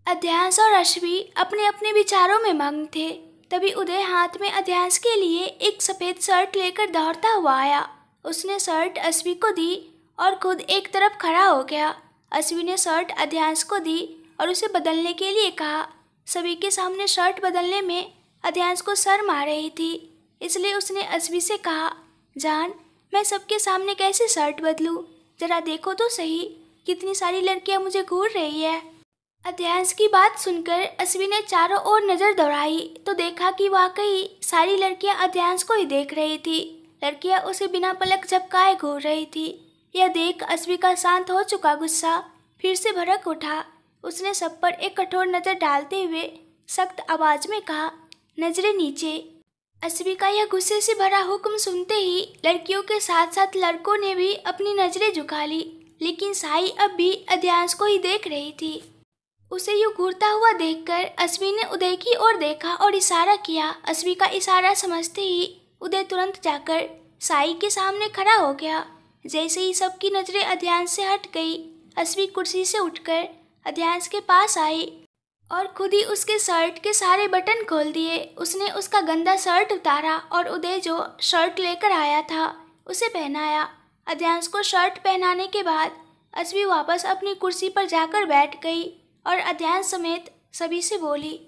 अध्यांश और अश्वी अपने अपने विचारों में मग्न थे। तभी उदय हाथ में अध्यांश के लिए एक सफेद शर्ट लेकर दौड़ता हुआ आया। उसने शर्ट अश्वी को दी और खुद एक तरफ खड़ा हो गया। अश्वी ने शर्ट अध्यांश को दी और उसे बदलने के लिए कहा। सभी के सामने शर्ट बदलने में अध्यांश को शर्म आ रही थी, इसलिए उसने अश्वी से कहा, जान, मैं सबके सामने कैसे शर्ट बदलूं? जरा देखो तो सही, कितनी सारी लड़कियां मुझे घूर रही है। अध्यांश की बात सुनकर अश्वी ने चारों ओर नजर दौड़ाई तो देखा कि वाकई सारी लड़कियां अध्यांश को ही देख रही थी। लड़कियां उसे बिना पलक झपकाए घूर रही थी। यह देख अश्वी का शांत हो चुका गुस्सा फिर से भड़क उठा। उसने सब पर एक कठोर नजर डालते हुए सख्त आवाज में कहा, नजरें नीचे। अश्वी का यह गुस्से से भरा हुक्म सुनते ही लड़कियों के साथ साथ लड़कों ने भी अपनी नजरें झुका ली, लेकिन साई अब भी अध्यांश को ही देख रही थी। उसे यूं घूरता हुआ देखकर अश्वी ने उदय की ओर देखा और इशारा किया। अश्वी का इशारा समझते ही उदय तुरंत जाकर साई के सामने खड़ा हो गया। जैसे ही सबकी नजरें अध्यांश से हट गई, अश्वी कुर्सी से उठकर अध्यांश के पास आई और खुद ही उसके शर्ट के सारे बटन खोल दिए। उसने उसका गंदा शर्ट उतारा और उदय जो शर्ट लेकर आया था उसे पहनाया। अध्यांश को शर्ट पहनाने के बाद अश्वी वापस अपनी कुर्सी पर जाकर बैठ गई और अध्यांश समेत सभी से बोली,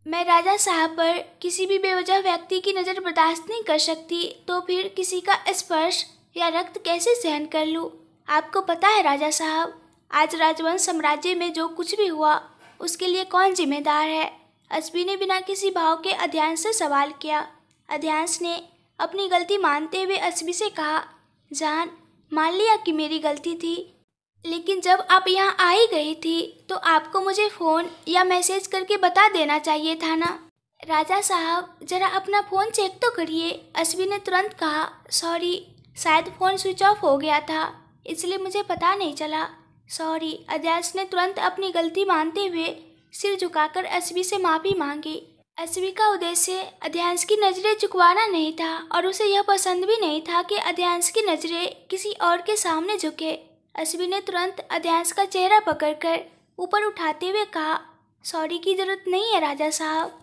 मैं राजा साहब पर किसी भी बेवजह व्यक्ति की नज़र बर्दाश्त नहीं कर सकती, तो फिर किसी का स्पर्श या रक्त कैसे सहन कर लूँ? आपको पता है राजा साहब, आज राजवंश साम्राज्य में जो कुछ भी हुआ उसके लिए कौन जिम्मेदार है? अश्वी ने बिना किसी भाव के अध्यांश से सवाल किया। अध्यांश ने अपनी गलती मानते हुए अश्वी से कहा, जान, मान लिया कि मेरी गलती थी, लेकिन जब आप यहाँ आई गई थी तो आपको मुझे फ़ोन या मैसेज करके बता देना चाहिए था ना। राजा साहब, जरा अपना फ़ोन चेक तो करिए। अश्वी ने तुरंत कहा, सॉरी, शायद फ़ोन स्विच ऑफ हो गया था, इसलिए मुझे पता नहीं चला, सॉरी। अध्यांश ने तुरंत अपनी गलती मानते हुए सिर झुकाकर अश्वी से माफ़ी मांगी। अश्वी का उद्देश्य अध्यांश की नज़रें झुकवाना नहीं था और उसे यह पसंद भी नहीं था कि अध्यांश की नज़रें किसी और के सामने झुके। अश्वी ने तुरंत अध्यांश का चेहरा पकड़कर ऊपर उठाते हुए कहा, सॉरी की ज़रूरत नहीं है राजा साहब,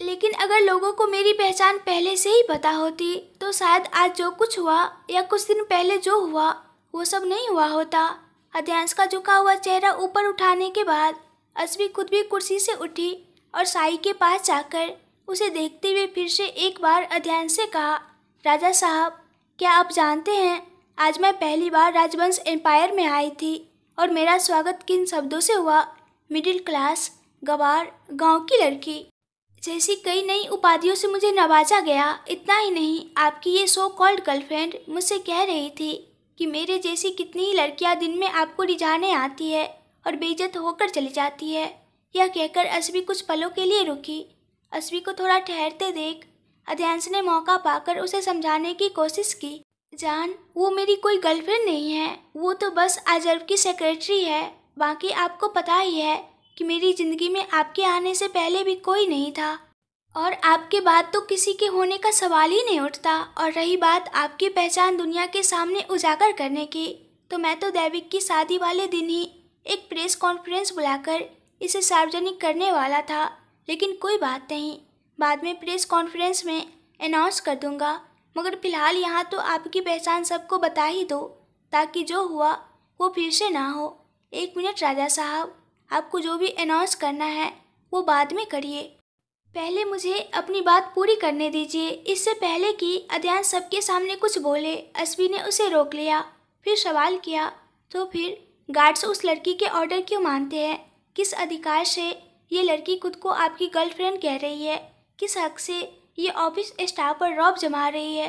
लेकिन अगर लोगों को मेरी पहचान पहले से ही पता होती तो शायद आज जो कुछ हुआ या कुछ दिन पहले जो हुआ वो सब नहीं हुआ होता। अध्यांश का झुका हुआ चेहरा ऊपर उठाने के बाद अश्वी खुद भी कुर्सी से उठी और साई के पास जाकर उसे देखते हुए फिर से एक बार अध्यांश से कहा, राजा साहब, क्या आप जानते हैं, आज मैं पहली बार राजवंश एम्पायर में आई थी और मेरा स्वागत किन शब्दों से हुआ? मिडिल क्लास, गवार, गांव की लड़की जैसी कई नई उपाधियों से मुझे नवाजा गया। इतना ही नहीं, आपकी ये सो कॉल्ड गर्लफ्रेंड मुझसे कह रही थी कि मेरे जैसी कितनी ही लड़कियां दिन में आपको रिझाने आती है और बेइज्जत होकर चली जाती है। यह कहकर अश्वी कुछ पलों के लिए रुकी। अश्वी को थोड़ा ठहरते देख अध्यांश ने मौका पाकर उसे समझाने की कोशिश की, जान, वो मेरी कोई गर्लफ्रेंड नहीं है, वो तो बस आजर्व की सेक्रेटरी है। बाकी आपको पता ही है कि मेरी ज़िंदगी में आपके आने से पहले भी कोई नहीं था और आपके बाद तो किसी के होने का सवाल ही नहीं उठता। और रही बात आपकी पहचान दुनिया के सामने उजागर करने की, तो मैं तो दैविक की शादी वाले दिन ही एक प्रेस कॉन्फ्रेंस बुलाकर इसे सार्वजनिक करने वाला था, लेकिन कोई बात नहीं, बाद में प्रेस कॉन्फ्रेंस में अनाउंस कर दूंगा। मगर फ़िलहाल यहाँ तो आपकी पहचान सबको बता ही दो, ताकि जो हुआ वो फिर से ना हो। एक मिनट राजा साहब, आपको जो भी अनाउंस करना है वो बाद में करिए, पहले मुझे अपनी बात पूरी करने दीजिए। इससे पहले कि अध्यांश सबके सामने कुछ बोले, अश्वी ने उसे रोक लिया, फिर सवाल किया, तो फिर गार्ड्स उस लड़की के ऑर्डर क्यों मानते हैं? किस अधिकार से ये लड़की खुद को आपकी गर्लफ्रेंड कह रही है? किस हक से ये ऑफिस स्टाफ पर रौब जमा रही है?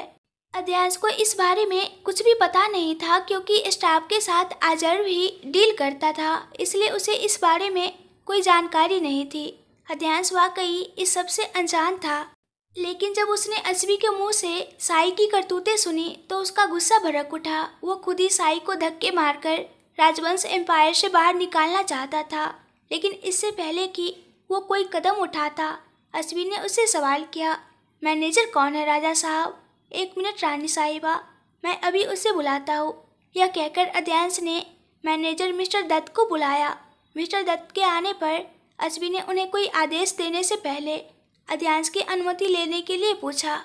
अध्यांश को इस बारे में कुछ भी पता नहीं था, क्योंकि स्टाफ के साथ आजर्व ही डील करता था, इसलिए उसे इस बारे में कोई जानकारी नहीं थी। अध्यांश वाकई इस सब से अनजान था, लेकिन जब उसने अश्वी के मुंह से साई की करतूतें सुनी तो उसका गुस्सा भड़क उठा। वो खुद ही साई को धक्के मारकर राजवंश एम्पायर से बाहर निकालना चाहता था, लेकिन इससे पहले कि वो कोई कदम उठाता, अश्वी ने उससे सवाल किया, मैनेजर कौन है राजा साहब? एक मिनट रानी साहिबा, मैं अभी उसे बुलाता हूँ। यह कहकर अध्यांश ने मैनेजर मिस्टर दत्त को बुलाया। मिस्टर दत्त के आने पर अश्वी ने उन्हें कोई आदेश देने से पहले अध्यांश की अनुमति लेने के लिए पूछा।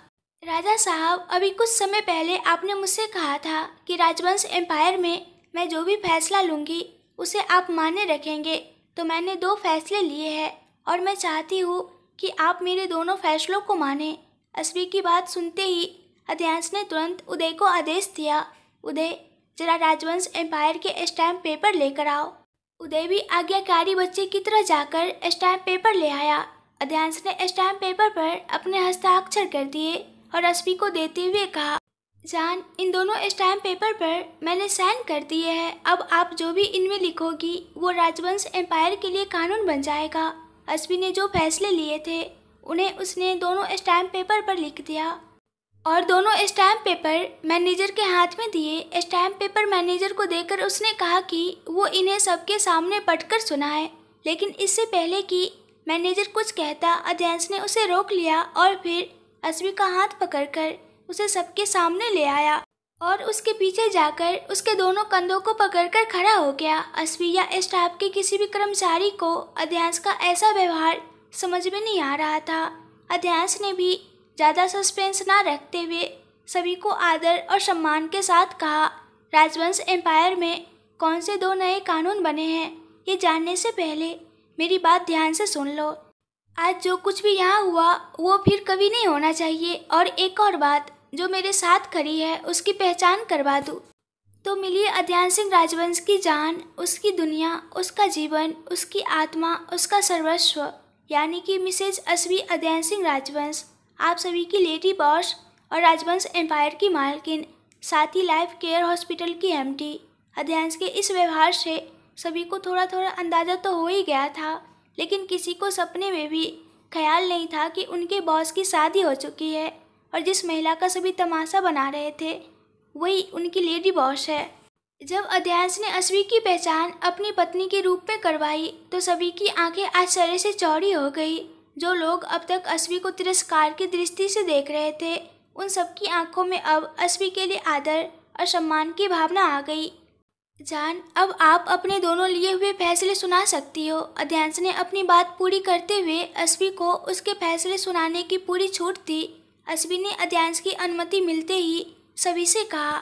राजा साहब, अभी कुछ समय पहले आपने मुझसे कहा था कि राजवंश एम्पायर में मैं जो भी फैसला लूँगी उसे आप मान्य रखेंगे, तो मैंने 2 फैसले लिए हैं और मैं चाहती हूँ कि आप मेरे दोनों फैसलों को माने। अश्वी की बात सुनते ही अध्यांश ने तुरंत उदय को आदेश दिया। उदय, जरा राजवंश एम्पायर के स्टैम्प पेपर लेकर आओ। उदय भी आज्ञाकारी बच्चे की तरह जाकर स्टैम्प पेपर ले आया। अध्यांश ने स्टैम्प पेपर पर अपने हस्ताक्षर कर दिए और अश्वी को देते हुए कहा, जान, इन दोनों स्टैम्प पेपर पर मैंने साइन कर दिए हैं। अब आप जो भी इनमें लिखोगी वो राजवंश एम्पायर के लिए कानून बन जाएगा। अश्वी ने जो फैसले लिए थे उन्हें उसने दोनों स्टैम्प पेपर पर लिख दिया और दोनों स्टैम्प पेपर मैनेजर के हाथ में दिए। स्टैम्प पेपर मैनेजर को देकर उसने कहा कि वो इन्हें सबके सामने पढ़कर सुनाए, लेकिन इससे पहले कि मैनेजर कुछ कहता अध्यांश ने उसे रोक लिया और फिर अश्वी का हाथ पकड़कर उसे सबके सामने ले आया और उसके पीछे जाकर उसके दोनों कंधों को पकड़कर खड़ा हो गया। अश्वी या स्टाफ के किसी भी कर्मचारी को अध्यांश का ऐसा व्यवहार समझ में नहीं आ रहा था। अध्यांश ने भी ज़्यादा सस्पेंस ना रखते हुए सभी को आदर और सम्मान के साथ कहा, राजवंश एम्पायर में कौन से 2 नए कानून बने हैं, ये जानने से पहले मेरी बात ध्यान से सुन लो। आज जो कुछ भी यहाँ हुआ वो फिर कभी नहीं होना चाहिए। और एक और बात, जो मेरे साथ खड़ी है उसकी पहचान करवा दूँ तो मिलिए अध्यांश सिंह राजवंश की जान, उसकी दुनिया, उसका जीवन, उसकी आत्मा, उसका सर्वस्व, यानी कि मिसेज अश्वी अध्यांश सिंह राजवंश, आप सभी की लेडी बॉस और राजवंश एम्पायर की मालकिन, साथ ही लाइफ केयर हॉस्पिटल की एमडी। अध्यांश के इस व्यवहार से सभी को थोड़ा थोड़ा अंदाज़ा तो हो ही गया था, लेकिन किसी को सपने में भी ख्याल नहीं था कि उनके बॉस की शादी हो चुकी है और जिस महिला का सभी तमाशा बना रहे थे वही उनकी लेडी बॉस है। जब अध्यांश ने अश्वी की पहचान अपनी पत्नी के रूप में करवाई तो सभी की आंखें आश्चर्य से चौड़ी हो गई। जो लोग अब तक अश्वी को तिरस्कार की दृष्टि से देख रहे थे उन सबकी आंखों में अब अश्वी के लिए आदर और सम्मान की भावना आ गई। जान, अब आप अपने दोनों लिए हुए फैसले सुना सकती हो। अध्यांश ने अपनी बात पूरी करते हुए अश्वी को उसके फैसले सुनाने की पूरी छूट दी। अश्वी ने अध्यांश की अनुमति मिलते ही सभी से कहा,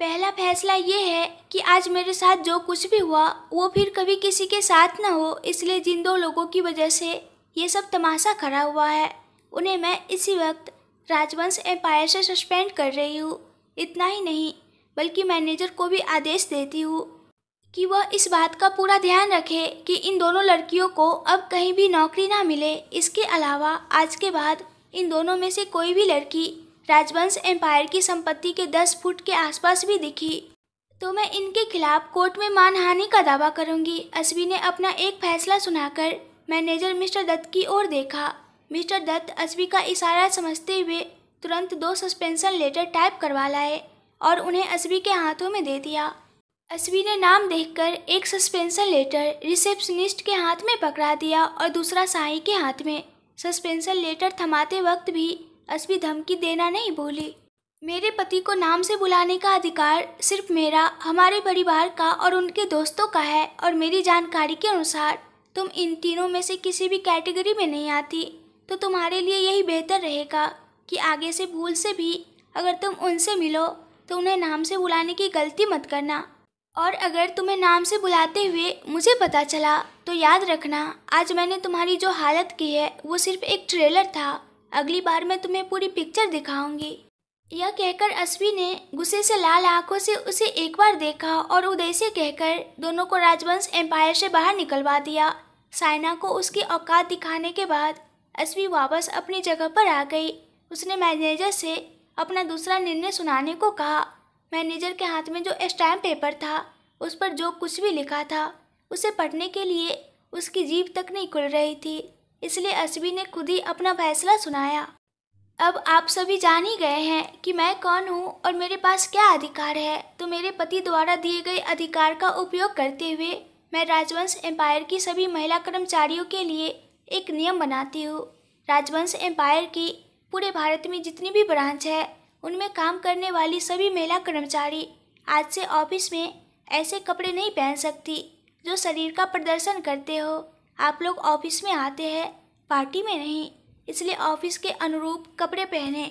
पहला फैसला ये है कि आज मेरे साथ जो कुछ भी हुआ वो फिर कभी किसी के साथ न हो, इसलिए जिन 2 लोगों की वजह से ये सब तमाशा खड़ा हुआ है उन्हें मैं इसी वक्त राजवंश एम्पायर से सस्पेंड कर रही हूँ। इतना ही नहीं बल्कि मैनेजर को भी आदेश देती हूँ कि वह इस बात का पूरा ध्यान रखे कि इन दोनों लड़कियों को अब कहीं भी नौकरी ना मिले। इसके अलावा आज के बाद इन दोनों में से कोई भी लड़की राजवंश एम्पायर की संपत्ति के 10 फुट के आसपास भी दिखी तो मैं इनके खिलाफ कोर्ट में मानहानि का दावा करूंगी। अश्वी ने अपना एक फैसला सुनाकर मैनेजर मिस्टर दत्त की ओर देखा। मिस्टर दत्त अश्वी का इशारा समझते हुए तुरंत 2 सस्पेंशन लेटर टाइप करवा लाए और उन्हें अश्वी के हाथों में दे दिया। अश्वी ने नाम देखकर एक सस्पेंशन लेटर रिसेप्शनिस्ट के हाथ में पकड़ा दिया और दूसरा साई के हाथ में। सस्पेंशन लेटर थमाते वक्त भी अश्वी धमकी देना नहीं भूली। मेरे पति को नाम से बुलाने का अधिकार सिर्फ मेरा, हमारे परिवार का और उनके दोस्तों का है और मेरी जानकारी के अनुसार तुम इन तीनों में से किसी भी कैटेगरी में नहीं आती, तो तुम्हारे लिए यही बेहतर रहेगा कि आगे से भूल से भी अगर तुम उनसे मिलो तो उन्हें नाम से बुलाने की गलती मत करना। और अगर तुम्हें नाम से बुलाते हुए मुझे पता चला तो याद रखना, आज मैंने तुम्हारी जो हालत की है वो सिर्फ एक ट्रेलर था। अगली बार मैं तुम्हें पूरी पिक्चर दिखाऊंगी। यह कहकर अश्वी ने गुस्से से लाल आंखों से उसे एक बार देखा और उदय से कहकर दोनों को राजवंश एम्पायर से बाहर निकलवा दिया। साइना को उसकी औकात दिखाने के बाद अश्वी वापस अपनी जगह पर आ गई। उसने मैनेजर से अपना दूसरा निर्णय सुनाने को कहा। मैनेजर के हाथ में जो स्टैम्प पेपर था उस पर जो कुछ भी लिखा था उसे पढ़ने के लिए उसकी जीभ तक नहीं खुल रही थी, इसलिए अश्वी ने खुद ही अपना फैसला सुनाया। अब आप सभी जान ही गए हैं कि मैं कौन हूँ और मेरे पास क्या अधिकार है, तो मेरे पति द्वारा दिए गए अधिकार का उपयोग करते हुए मैं राजवंश एम्पायर की सभी महिला कर्मचारियों के लिए एक नियम बनाती हूँ। राजवंश एम्पायर की पूरे भारत में जितनी भी ब्रांच है उनमें काम करने वाली सभी महिला कर्मचारी आज से ऑफिस में ऐसे कपड़े नहीं पहन सकती जो शरीर का प्रदर्शन करते हो। आप लोग ऑफिस में आते हैं, पार्टी में नहीं, इसलिए ऑफिस के अनुरूप कपड़े पहने।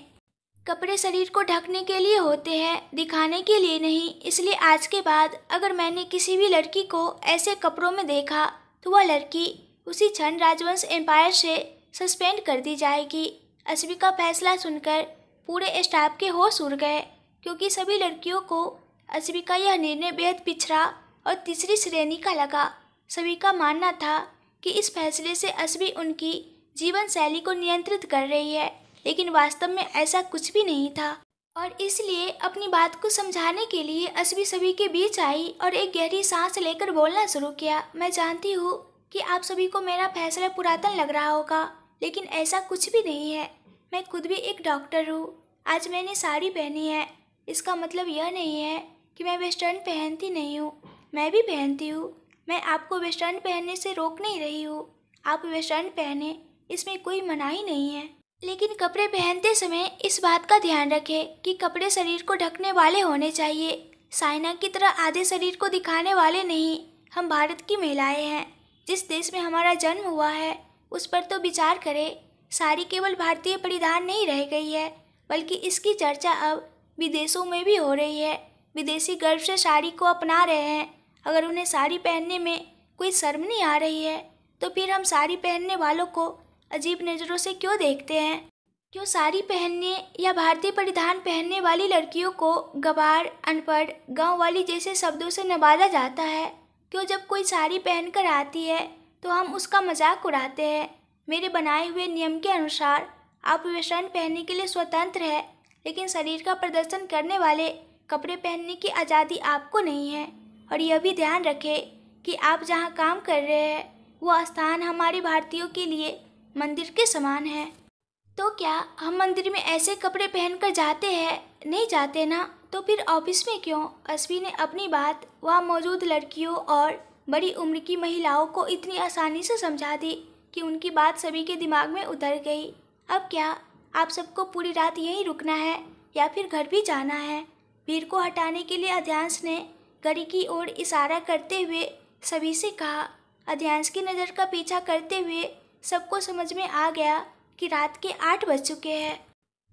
कपड़े शरीर को ढकने के लिए होते हैं, दिखाने के लिए नहीं। इसलिए आज के बाद अगर मैंने किसी भी लड़की को ऐसे कपड़ों में देखा तो वह लड़की उसी क्षण राजवंश एम्पायर से सस्पेंड कर दी जाएगी। अस्वी का फैसला सुनकर पूरे स्टाफ के होश उड़ गए, क्योंकि सभी लड़कियों को अस्वी का यह निर्णय बेहद पिछड़ा और तीसरी श्रेणी का लगा। सभी का मानना था कि इस फैसले से अस्वी उनकी जीवन शैली को नियंत्रित कर रही है, लेकिन वास्तव में ऐसा कुछ भी नहीं था। और इसलिए अपनी बात को समझाने के लिए अस्वी सभी के बीच आई और एक गहरी सांस लेकर बोलना शुरू किया। मैं जानती हूँ कि आप सभी को मेरा फैसला पुरातन लग रहा होगा, लेकिन ऐसा कुछ भी नहीं है। मैं खुद भी एक डॉक्टर हूँ। आज मैंने साड़ी पहनी है, इसका मतलब यह नहीं है कि मैं वेस्टर्न पहनती नहीं हूँ। मैं भी पहनती हूँ। मैं आपको वेस्टर्न पहनने से रोक नहीं रही हूँ। आप वेस्टर्न पहने, इसमें कोई मनाही नहीं है, लेकिन कपड़े पहनते समय इस बात का ध्यान रखें कि कपड़े शरीर को ढकने वाले होने चाहिए, साइना की तरह आधे शरीर को दिखाने वाले नहीं। हम भारत की महिलाएं हैं, जिस देश में हमारा जन्म हुआ है उस पर तो विचार करें। साड़ी केवल भारतीय परिधान नहीं रह गई है, बल्कि इसकी चर्चा अब विदेशों में भी हो रही है। विदेशी गर्व से साड़ी को अपना रहे हैं। अगर उन्हें साड़ी पहनने में कोई शर्म नहीं आ रही है तो फिर हम साड़ी पहनने वालों को अजीब नज़रों से क्यों देखते हैं? क्यों साड़ी पहनने या भारतीय परिधान पहनने वाली लड़कियों को गवार, अनपढ़, गांव वाली जैसे शब्दों से नवाजा जाता है? क्यों जब कोई साड़ी पहनकर आती है तो हम उसका मजाक उड़ाते हैं? मेरे बनाए हुए नियम के अनुसार आप वेस्टर्न पहनने के लिए स्वतंत्र है, लेकिन शरीर का प्रदर्शन करने वाले कपड़े पहनने की आज़ादी आपको नहीं है। और यह भी ध्यान रखें कि आप जहाँ काम कर रहे हैं वो स्थान हमारे भारतीयों के लिए मंदिर के समान है। तो क्या हम मंदिर में ऐसे कपड़े पहनकर जाते हैं? नहीं जाते ना, तो फिर ऑफिस में क्यों? अस्वी ने अपनी बात वहाँ मौजूद लड़कियों और बड़ी उम्र की महिलाओं को इतनी आसानी से समझा दी कि उनकी बात सभी के दिमाग में उतर गई। अब क्या आप सबको पूरी रात यहीं रुकना है या फिर घर भी जाना है? भीड़ को हटाने के लिए अध्यांश ने घड़ी की ओर इशारा करते हुए सभी से कहा। अध्यांश की नज़र का पीछा करते हुए सबको समझ में आ गया कि रात के 8 बज चुके हैं।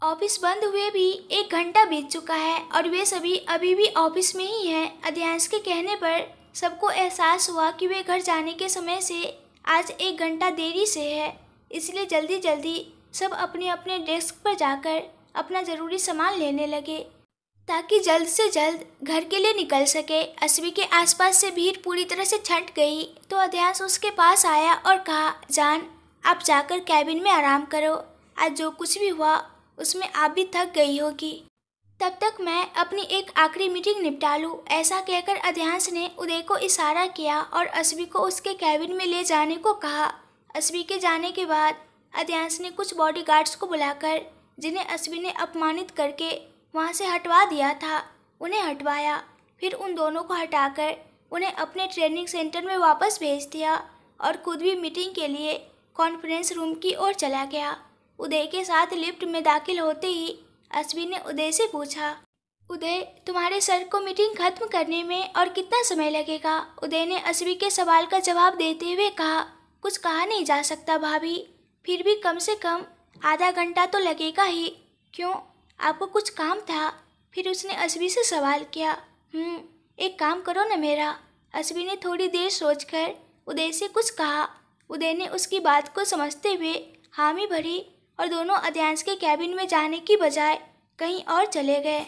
ऑफिस बंद हुए भी 1 घंटा बीत चुका है और वे सभी अभी भी ऑफिस में ही हैं। अध्यांश के कहने पर सबको एहसास हुआ कि वे घर जाने के समय से आज 1 घंटा देरी से है, इसलिए जल्दी जल्दी सब अपने अपने डेस्क पर जाकर अपना ज़रूरी सामान लेने लगे ताकि जल्द से जल्द घर के लिए निकल सके। अस्वी के आसपास से भीड़ पूरी तरह से छंट गई तो अध्यांश उसके पास आया और कहा, जान, आप जाकर कैबिन में आराम करो। आज जो कुछ भी हुआ उसमें आप भी थक गई होगी। तब तक मैं अपनी एक आखिरी मीटिंग निपटा लूँ। ऐसा कहकर अध्यांश ने उदय को इशारा किया और अस्वी को उसके कैबिन में ले जाने को कहा। अस्वी के जाने के बाद अध्यांश ने कुछ बॉडीगार्ड्स को बुलाकर, जिन्हें अस्वी ने अपमानित करके वहाँ से हटवा दिया था, उन्हें हटवाया। फिर उन दोनों को हटाकर उन्हें अपने ट्रेनिंग सेंटर में वापस भेज दिया और खुद भी मीटिंग के लिए कॉन्फ्रेंस रूम की ओर चला गया। उदय के साथ लिफ्ट में दाखिल होते ही अस्वी ने उदय से पूछा, उदय, तुम्हारे सर को मीटिंग खत्म करने में और कितना समय लगेगा? उदय ने अस्वी के सवाल का जवाब देते हुए कहा, कुछ कहा नहीं जा सकता भाभी, फिर भी कम से कम आधा घंटा तो लगेगा ही। क्यों, आपको कुछ काम था? फिर उसने अस्वी से सवाल किया। एक काम करो ना मेरा। अस्वी ने थोड़ी देर सोचकर उदय से कुछ कहा। उदय ने उसकी बात को समझते हुए हामी भरी और दोनों अध्यांश के कैबिन में जाने की बजाय कहीं और चले गए।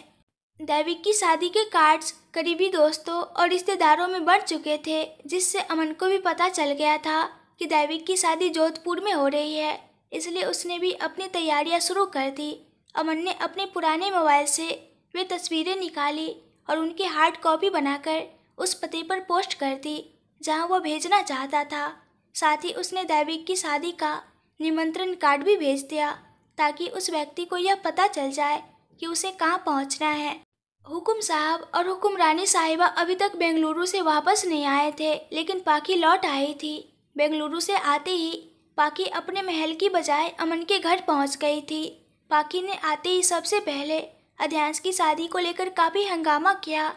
दैविक की शादी के कार्ड्स करीबी दोस्तों और रिश्तेदारों में बढ़ चुके थे, जिससे अमन को भी पता चल गया था कि दैविक की शादी जोधपुर में हो रही है, इसलिए उसने भी अपनी तैयारियां शुरू कर दी। अमन ने अपने पुराने मोबाइल से वे तस्वीरें निकाली और उनकी हार्ड कॉपी बनाकर उस पते पर पोस्ट कर दी जहां वह भेजना चाहता था। साथ ही उसने दैविक की शादी का निमंत्रण कार्ड भी भेज दिया ताकि उस व्यक्ति को यह पता चल जाए कि उसे कहाँ पहुँचना है। हुकुम साहब और हुकुम रानी साहिबा अभी तक बेंगलुरु से वापस नहीं आए थे, लेकिन पाखी लौट आई थी। बेंगलुरु से आते ही पाखी अपने महल की बजाय अमन के घर पहुँच गई थी। पाखी ने आते ही सबसे पहले अध्यांश की शादी को लेकर काफ़ी हंगामा किया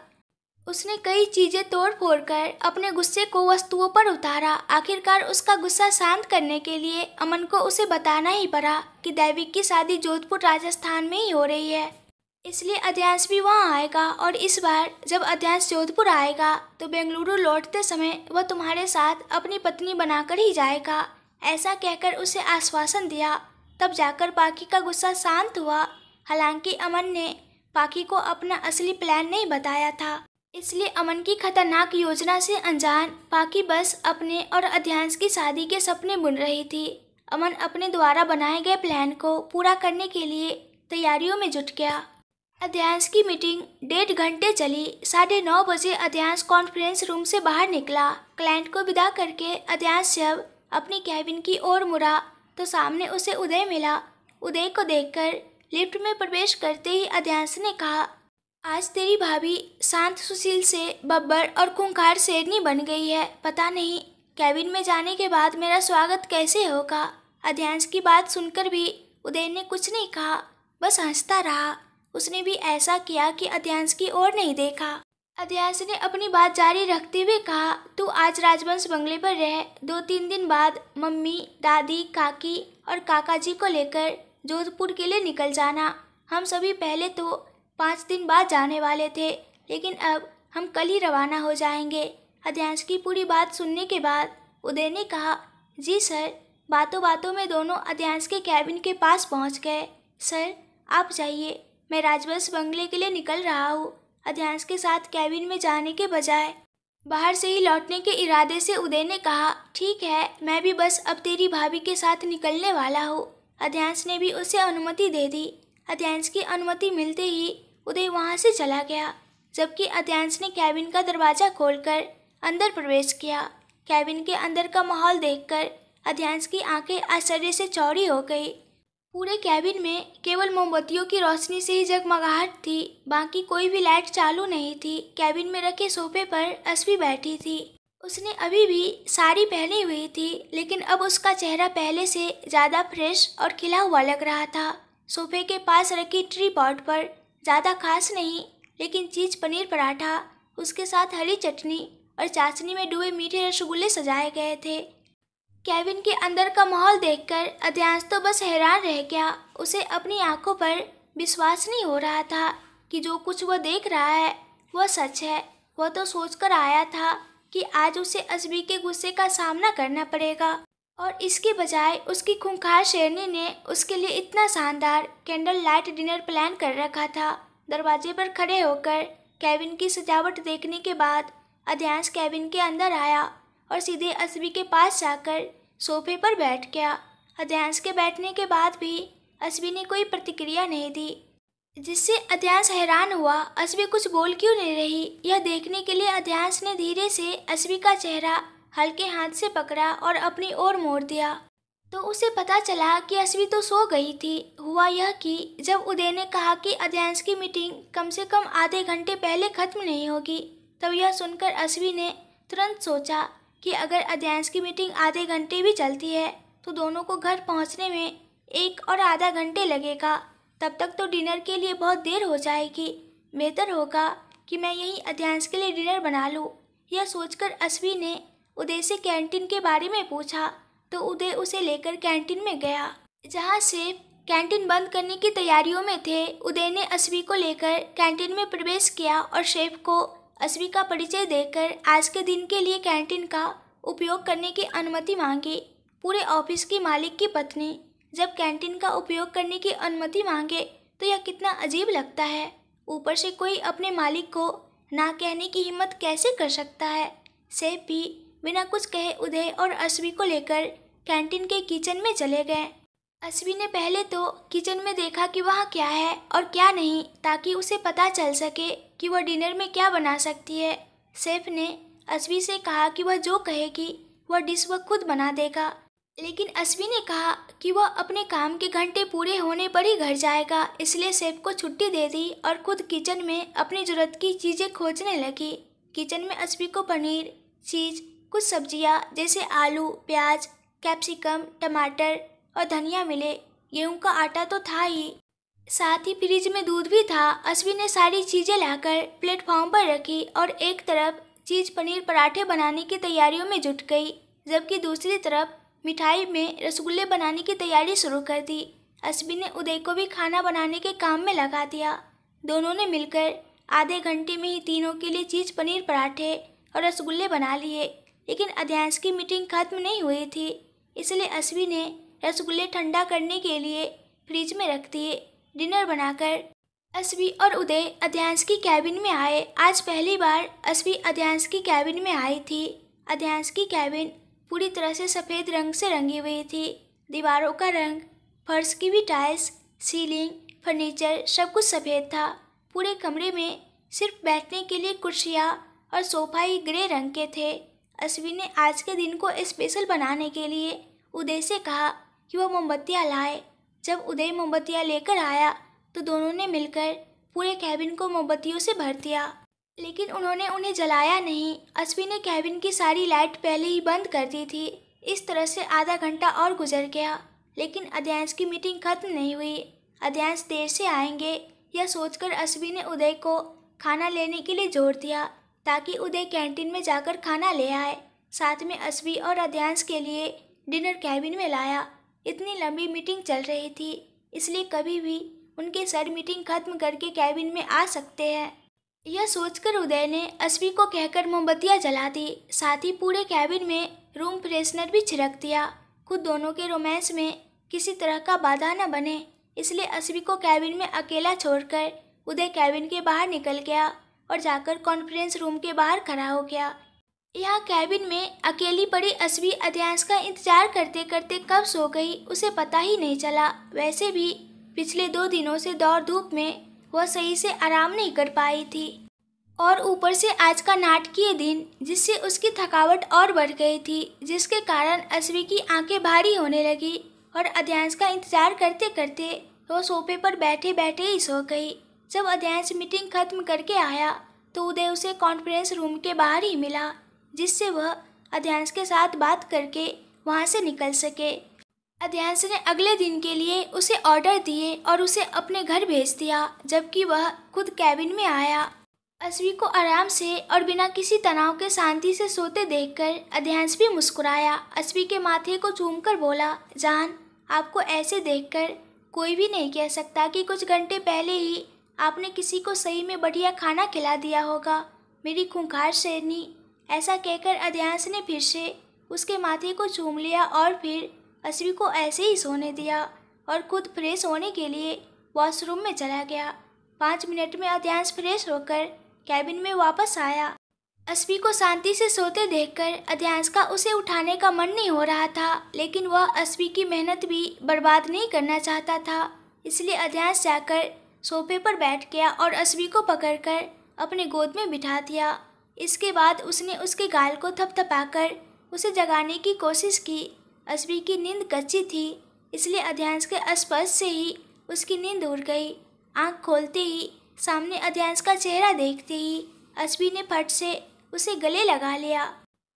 उसने कई चीजें तोड़ फोड़ कर अपने गुस्से को वस्तुओं पर उतारा। आखिरकार उसका गुस्सा शांत करने के लिए अमन को उसे बताना ही पड़ा कि दैविक की शादी जोधपुर राजस्थान में ही हो रही है, इसलिए अध्यांश भी वहाँ आएगा। और इस बार जब अध्यांश जोधपुर आएगा तो बेंगलुरु लौटते समय वह तुम्हारे साथ अपनी पत्नी बनाकर ही जाएगा, ऐसा कहकर उसे आश्वासन दिया। तब जाकर पाखी का गुस्सा शांत हुआ। हालांकि अमन ने पाखी को अपना असली प्लान नहीं बताया था, इसलिए अमन की खतरनाक योजना से अनजान पाखी बस अपने और अध्यांश की शादी के सपने बुन रही थी। अमन अपने द्वारा बनाए गए प्लान को पूरा करने के लिए तैयारियों में जुट गया। अध्यांश की मीटिंग 1.5 घंटे चली। 9:30 बजे अध्यांश कॉन्फ्रेंस रूम से बाहर निकला। क्लाइंट को विदा करके अध्यांश जब अपनी कैबिन की ओर मुड़ा तो सामने उसे उदय मिला। उदय को देखकर लिफ्ट में प्रवेश करते ही अध्यांश ने कहा, आज तेरी भाभी शांत सुशील से बब्बर और खूंखार शेरनी बन गई है। पता नहीं कैबिन में जाने के बाद मेरा स्वागत कैसे होगा। अध्यांश की बात सुनकर भी उदय ने कुछ नहीं कहा, बस हंसता रहा। उसने भी ऐसा किया कि अध्यांश की ओर नहीं देखा। अध्यांश ने अपनी बात जारी रखते हुए कहा, तू आज राजवंश बंगले पर रह। 2-3 दिन बाद मम्मी, दादी, काकी और काका जी को लेकर जोधपुर के लिए निकल जाना। हम सभी पहले तो 5 दिन बाद जाने वाले थे, लेकिन अब हम कल ही रवाना हो जाएंगे। अध्यांश की पूरी बात सुनने के बाद उदय ने कहा, जी सर। बातों बातों में दोनों अध्यांश के कैबिन के पास पहुंच गए। सर आप जाइए, मैं राजवंश बंगले के लिए निकल रहा हूँ। अध्यांश के साथ कैबिन में जाने के बजाय बाहर से ही लौटने के इरादे से उदय ने कहा, ठीक है, मैं भी बस अब तेरी भाभी के साथ निकलने वाला हूँ। अध्यांश ने भी उसे अनुमति दे दी। अध्यांश की अनुमति मिलते ही उदय वहां से चला गया, जबकि अध्यांश ने कैबिन का दरवाजा खोलकर अंदर प्रवेश किया। कैबिन के अंदर का माहौल देखकर अध्यांश की आंखें आश्चर्य से चौड़ी हो गई। पूरे कैबिन में केवल मोमबत्तियों की रोशनी से ही जगमगाहट थी, बाकी कोई भी लाइट चालू नहीं थी। कैबिन में रखे सोफे पर अस्वी बैठी थी। उसने अभी भी साड़ी पहनी हुई थी, लेकिन अब उसका चेहरा पहले से ज़्यादा फ्रेश और खिला हुआ लग रहा था। सोफे के पास रखी ट्री पॉट पर ज़्यादा खास नहीं, लेकिन चीज़ पनीर पराठा, उसके साथ हरी चटनी और चाशनी में डूबे मीठे रसगुल्ले सजाए गए थे। कैबिन के अंदर का माहौल देखकर अध्यांश तो बस हैरान रह गया। उसे अपनी आंखों पर विश्वास नहीं हो रहा था कि जो कुछ वह देख रहा है वह सच है। वह तो सोचकर आया था कि आज उसे अस्वी के गुस्से का सामना करना पड़ेगा, और इसके बजाय उसकी खूंखार शेरनी ने उसके लिए इतना शानदार कैंडल लाइट डिनर प्लान कर रखा था। दरवाजे पर खड़े होकर कैबिन की सजावट देखने के बाद अध्यांश कैबिन के अंदर आया और सीधे अस्वी के पास जाकर सोफे पर बैठ गया। अध्यांश के बैठने के बाद भी अस्वी ने कोई प्रतिक्रिया नहीं दी, जिससे अध्यांश हैरान हुआ। अस्वी कुछ बोल क्यों नहीं रही, यह देखने के लिए अध्यांश ने धीरे से अस्वी का चेहरा हल्के हाथ से पकड़ा और अपनी ओर मोड़ दिया, तो उसे पता चला कि अस्वी तो सो गई थी। हुआ यह कि जब उदय ने कहा कि अध्यांश की मीटिंग कम से कम आधे घंटे पहले खत्म नहीं होगी, तब यह सुनकर अस्वी ने तुरंत सोचा कि अगर अध्यांश की मीटिंग आधे घंटे भी चलती है तो दोनों को घर पहुंचने में 1 और आधा घंटे लगेगा। तब तक तो डिनर के लिए बहुत देर हो जाएगी। बेहतर होगा कि मैं यहीं अध्यांश के लिए डिनर बना लूँ। यह सोचकर अस्वी ने उदय से कैंटीन के बारे में पूछा, तो उदय उसे लेकर कैंटीन में गया, जहाँ शेफ कैंटीन बंद करने की तैयारियों में थे। उदय ने अस्वी को लेकर कैंटीन में प्रवेश किया और शेफ को अस्वी का परिचय देकर आज के दिन के लिए कैंटीन का उपयोग करने की अनुमति मांगी। पूरे ऑफिस की मालिक की पत्नी जब कैंटीन का उपयोग करने की अनुमति मांगे तो यह कितना अजीब लगता है। ऊपर से कोई अपने मालिक को ना कहने की हिम्मत कैसे कर सकता है। शेफ भी बिना कुछ कहे उदय और अस्वी को लेकर कैंटीन के किचन में चले गए। अस्वी ने पहले तो किचन में देखा कि वहाँ क्या है और क्या नहीं, ताकि उसे पता चल सके कि वह डिनर में क्या बना सकती है। शेफ ने अस्वी से कहा कि वह जो कहेगी वह डिश वह खुद बना देगा, लेकिन अस्वी ने कहा कि वह अपने काम के घंटे पूरे होने पर ही घर जाएगा, इसलिए शेफ को छुट्टी दे दी और खुद किचन में अपनी ज़रूरत की चीज़ें खोजने लगी। किचन में अस्वी को पनीर, चीज़, कुछ सब्जियां जैसे आलू, प्याज, कैप्सिकम, टमाटर और धनिया मिले। गेहूं का आटा तो था ही, साथ ही फ्रिज में दूध भी था। अश्विन ने सारी चीजें लाकर प्लेटफॉर्म पर रखी और एक तरफ चीज पनीर पराठे बनाने की तैयारियों में जुट गई, जबकि दूसरी तरफ मिठाई में रसगुल्ले बनाने की तैयारी शुरू कर दी। अश्विन ने उदय को भी खाना बनाने के काम में लगा दिया। दोनों ने मिलकर आधे घंटे में ही तीनों के लिए चीज पनीर पराठे और रसगुल्ले बना लिए। लेकिन अध्यांश की मीटिंग खत्म नहीं हुई थी, इसलिए अश्विन ने रसगुल्ले ठंडा करने के लिए फ्रिज में रख दिए। डिनर बनाकर अश्वी और उदय अध्यांश की कैबिन में आए। आज पहली बार अश्वी अध्यांश की कैबिन में आई थी। अध्यांश की कैबिन पूरी तरह से सफ़ेद रंग से रंगी हुई थी। दीवारों का रंग, फर्श की भी टाइल्स, सीलिंग, फर्नीचर सब कुछ सफ़ेद था। पूरे कमरे में सिर्फ बैठने के लिए कुर्सियाँ और सोफा ही ग्रे रंग के थे। अश्वी ने आज के दिन को स्पेशल बनाने के लिए उदय से कहा कि वह मोमबत्तियाँ लाए। जब उदय मोमबत्तियाँ लेकर आया तो दोनों ने मिलकर पूरे कैबिन को मोमबत्तियों से भर दिया, लेकिन उन्होंने उन्हें जलाया नहीं। अश्वी ने कैबिन की सारी लाइट पहले ही बंद कर दी थी। इस तरह से आधा घंटा और गुजर गया, लेकिन अध्यांश की मीटिंग खत्म नहीं हुई। अध्यांश देर से आएंगे यह सोचकर अश्वी ने उदय को खाना लेने के लिए जोर दिया, ताकि उदय कैंटीन में जाकर खाना ले आए। साथ में अश्वी और अध्यांश के लिए डिनर कैबिन में लाया। इतनी लंबी मीटिंग चल रही थी, इसलिए कभी भी उनके सर मीटिंग खत्म करके कैबिन में आ सकते हैं। यह सोचकर उदय ने अश्वी को कहकर मोमबत्तियाँ जला दी। साथ ही पूरे कैबिन में रूम फ्रेशनर भी छिड़क दिया। खुद दोनों के रोमांस में किसी तरह का बाधा न बने, इसलिए अश्वी को कैबिन में अकेला छोड़कर उदय कैबिन के बाहर निकल गया और जाकर कॉन्फ्रेंस रूम के बाहर खड़ा हो गया। यहाँ कैबिन में अकेली पड़ी अश्वी अध्यांश का इंतजार करते करते कब सो गई उसे पता ही नहीं चला। वैसे भी पिछले 2 दिनों से दौड़ धूप में वह सही से आराम नहीं कर पाई थी, और ऊपर से आज का नाटकीय दिन, जिससे उसकी थकावट और बढ़ गई थी, जिसके कारण अश्वी की आंखें भारी होने लगी और अध्यांश का इंतजार करते करते वह सोफे पर बैठे बैठे ही सो गई। जब अध्यांश मीटिंग खत्म करके आया तो उदय उसे कॉन्फ्रेंस रूम के बाहर ही मिला, जिससे वह अध्यांश के साथ बात करके वहाँ से निकल सके। अध्यांश ने अगले दिन के लिए उसे ऑर्डर दिए और उसे अपने घर भेज दिया, जबकि वह खुद कैबिन में आया। अश्वी को आराम से और बिना किसी तनाव के शांति से सोते देखकर अध्यांश भी मुस्कुराया। अश्वी के माथे को चूमकर बोला, जान, आपको ऐसे देखकर कोई भी नहीं कह सकता कि कुछ घंटे पहले ही आपने किसी को सही में बढ़िया खाना खिला दिया होगा, मेरी खूंखार शेरनी। ऐसा कहकर अध्यांश ने फिर से उसके माथे को चूम लिया और फिर अश्वी को ऐसे ही सोने दिया और खुद फ्रेश होने के लिए वॉशरूम में चला गया। 5 मिनट में अध्यांश फ्रेश होकर कैबिन में वापस आया। अश्वी को शांति से सोते देखकर अध्यांश का उसे उठाने का मन नहीं हो रहा था, लेकिन वह अश्वी की मेहनत भी बर्बाद नहीं करना चाहता था। इसलिए अध्यांश जाकर सोफे पर बैठ गया और अश्वी को पकड़कर अपने गोद में बिठा दिया। इसके बाद उसने उसके गाल को थपथपाकर उसे जगाने की कोशिश की। अश्वी की नींद कच्ची थी, इसलिए अध्यांश के स्पर्श से ही उसकी नींद उड़ गई। आंख खोलते ही सामने अध्यांश का चेहरा देखते ही अश्वी ने फट से उसे गले लगा लिया।